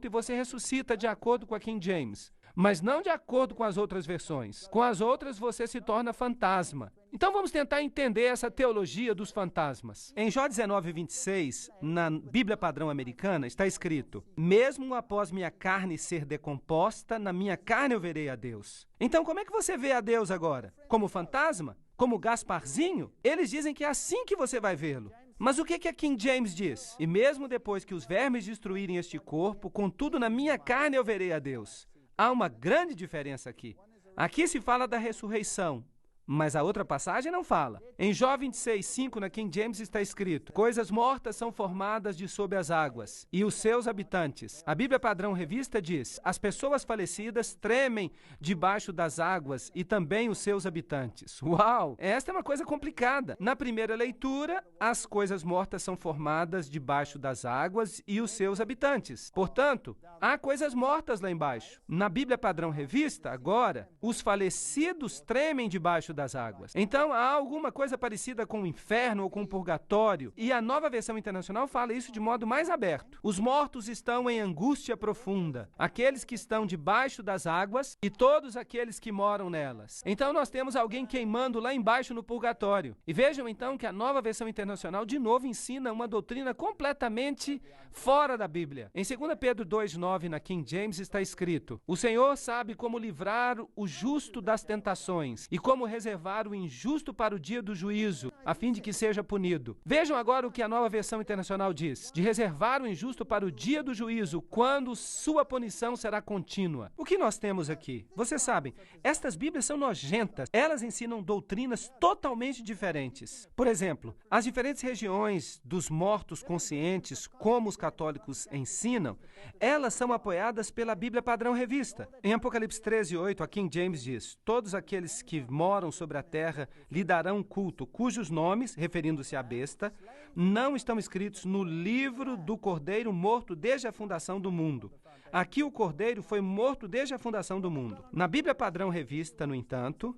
e você ressuscita de acordo com a King James. Mas não de acordo com as outras versões. Com as outras, você se torna fantasma. Então, vamos tentar entender essa teologia dos fantasmas. Em Jó 19:26, na Bíblia Padrão Americana, está escrito: mesmo após minha carne ser decomposta, na minha carne eu verei a Deus. Então, como é que você vê a Deus agora? Como fantasma? Como Gasparzinho? Eles dizem que é assim que você vai vê-lo. Mas o que a King James diz? E mesmo depois que os vermes destruírem este corpo, contudo, na minha carne eu verei a Deus. Há uma grande diferença aqui. Aqui se fala da ressurreição, mas a outra passagem não fala. Em Jó 26:5, na King James, está escrito: coisas mortas são formadas de sob as águas, e os seus habitantes. A Bíblia Padrão Revista diz: as pessoas falecidas tremem debaixo das águas, e também os seus habitantes. Uau! Esta é uma coisa complicada. Na primeira leitura, as coisas mortas são formadas debaixo das águas e os seus habitantes. Portanto, há coisas mortas lá embaixo. Na Bíblia Padrão Revista, agora, os falecidos tremem debaixo das águas. Então, há alguma coisa parecida com o inferno ou com o purgatório, e a Nova Versão Internacional fala isso de modo mais aberto. Os mortos estão em angústia profunda, aqueles que estão debaixo das águas e todos aqueles que moram nelas. Então, nós temos alguém queimando lá embaixo no purgatório. E vejam, então, que a Nova Versão Internacional, de novo, ensina uma doutrina completamente fora da Bíblia. Em 2 Pedro 2:9, na King James, está escrito: o Senhor sabe como livrar o justo das tentações e como reservar o injusto para o dia do juízo, a fim de que seja punido. Vejam agora o que a Nova Versão Internacional diz: de reservar o injusto para o dia do juízo, quando sua punição será contínua. O que nós temos aqui? Vocês sabem, estas Bíblias são nojentas. Elas ensinam doutrinas totalmente diferentes. Por exemplo, as diferentes regiões dos mortos conscientes, como os católicos ensinam, elas são apoiadas pela Bíblia Padrão Revista. Em Apocalipse 13:8, a King James diz: todos aqueles que moram sobre a terra lhe darão culto, cujos nomes, referindo-se à besta, não estão escritos no livro do Cordeiro morto desde a fundação do mundo. Aqui o Cordeiro foi morto desde a fundação do mundo. Na Bíblia Padrão Revista, no entanto,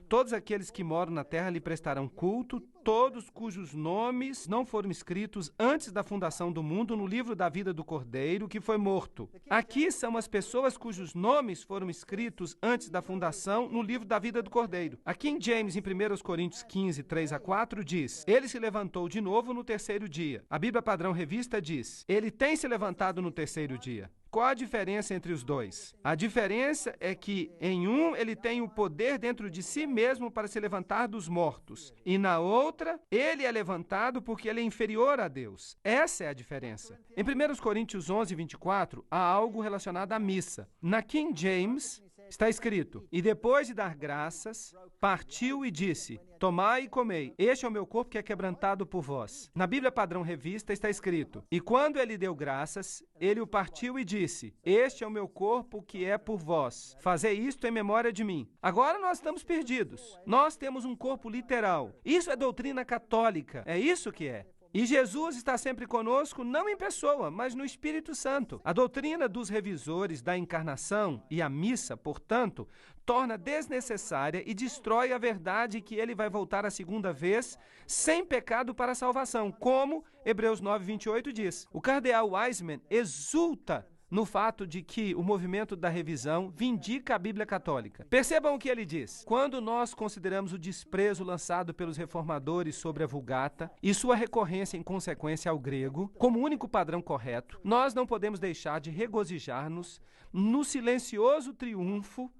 todos aqueles que moram na terra lhe prestarão culto, todos cujos nomes não foram escritos antes da fundação do mundo no livro da vida do Cordeiro, que foi morto. Aqui são as pessoas cujos nomes foram escritos antes da fundação no livro da vida do Cordeiro. Aqui em James, em 1 Coríntios 15, 3-4, diz: ele se levantou de novo no terceiro dia. A Bíblia Padrão Revista diz: ele tem se levantado no terceiro dia. Qual a diferença entre os dois? A diferença é que em um ele tem o poder dentro de si mesmo para se levantar dos mortos, e na outra ele é levantado porque ele é inferior a Deus. Essa é a diferença. Em 1 Coríntios 11, 24, há algo relacionado à missa. Na King James está escrito: e depois de dar graças, partiu e disse: tomai e comei, este é o meu corpo que é quebrantado por vós. Na Bíblia Padrão Revista está escrito: e quando ele deu graças, ele o partiu e disse: este é o meu corpo que é por vós. Fazei isto em memória de mim. Agora nós estamos perdidos. Nós temos um corpo literal. Isso é doutrina católica. É isso que é. E Jesus está sempre conosco, não em pessoa, mas no Espírito Santo. A doutrina dos revisores da encarnação e a missa, portanto, torna desnecessária e destrói a verdade que ele vai voltar a segunda vez sem pecado para a salvação, como Hebreus 9, 28 diz. O cardeal Wiseman exulta no fato de que o movimento da revisão vindica a Bíblia Católica. Percebam o que ele diz. Quando nós consideramos o desprezo lançado pelos reformadores sobre a Vulgata e sua recorrência em consequência ao grego como único padrão correto, nós não podemos deixar de regozijar-nos no silencioso triunfo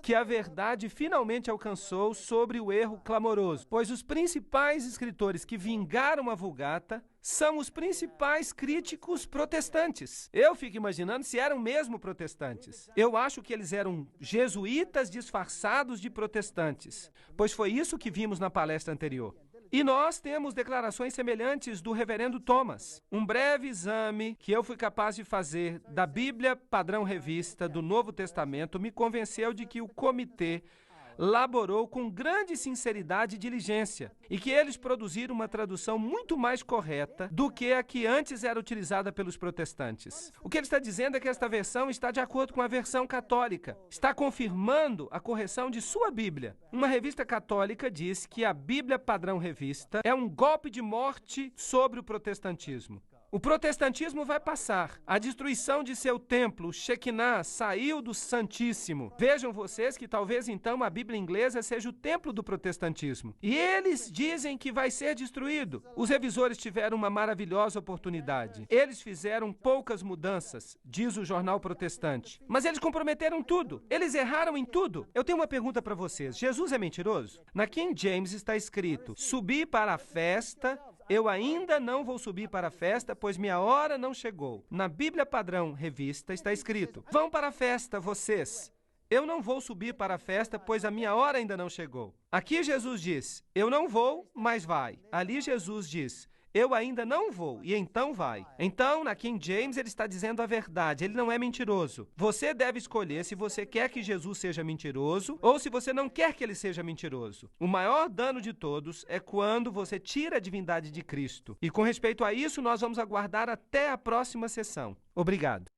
que a verdade finalmente alcançou sobre o erro clamoroso, pois os principais escritores que vingaram a Vulgata são os principais críticos protestantes. Eu fico imaginando se eram mesmo protestantes. Eu acho que eles eram jesuítas disfarçados de protestantes, pois foi isso que vimos na palestra anterior. E nós temos declarações semelhantes do reverendo Thomas. Um breve exame que eu fui capaz de fazer da Bíblia Padrão Revista do Novo Testamento me convenceu de que o comitê laborou com grande sinceridade e diligência, e que eles produziram uma tradução muito mais correta do que a que antes era utilizada pelos protestantes. O que ele está dizendo é que esta versão está de acordo com a versão católica, está confirmando a correção de sua Bíblia. Uma revista católica diz que a Bíblia Padrão Revista é um golpe de morte sobre o protestantismo. O protestantismo vai passar. A destruição de seu templo, Shekinah, saiu do Santíssimo. Vejam vocês que talvez então a Bíblia inglesa seja o templo do protestantismo. E eles dizem que vai ser destruído. Os revisores tiveram uma maravilhosa oportunidade. Eles fizeram poucas mudanças, diz o jornal protestante. Mas eles comprometeram tudo. Eles erraram em tudo. Eu tenho uma pergunta para vocês. Jesus é mentiroso? Na King James está escrito: subi para a festa. Eu ainda não vou subir para a festa, pois minha hora não chegou. Na Bíblia Padrão Revista está escrito: vão para a festa, vocês. Eu não vou subir para a festa, pois a minha hora ainda não chegou. Aqui Jesus diz: eu não vou, mas vai. Ali Jesus diz: eu ainda não vou, e então vai. Então, na King James, ele está dizendo a verdade, ele não é mentiroso. Você deve escolher se você quer que Jesus seja mentiroso ou se você não quer que ele seja mentiroso. O maior dano de todos é quando você tira a divindade de Cristo. E com respeito a isso, nós vamos aguardar até a próxima sessão. Obrigado.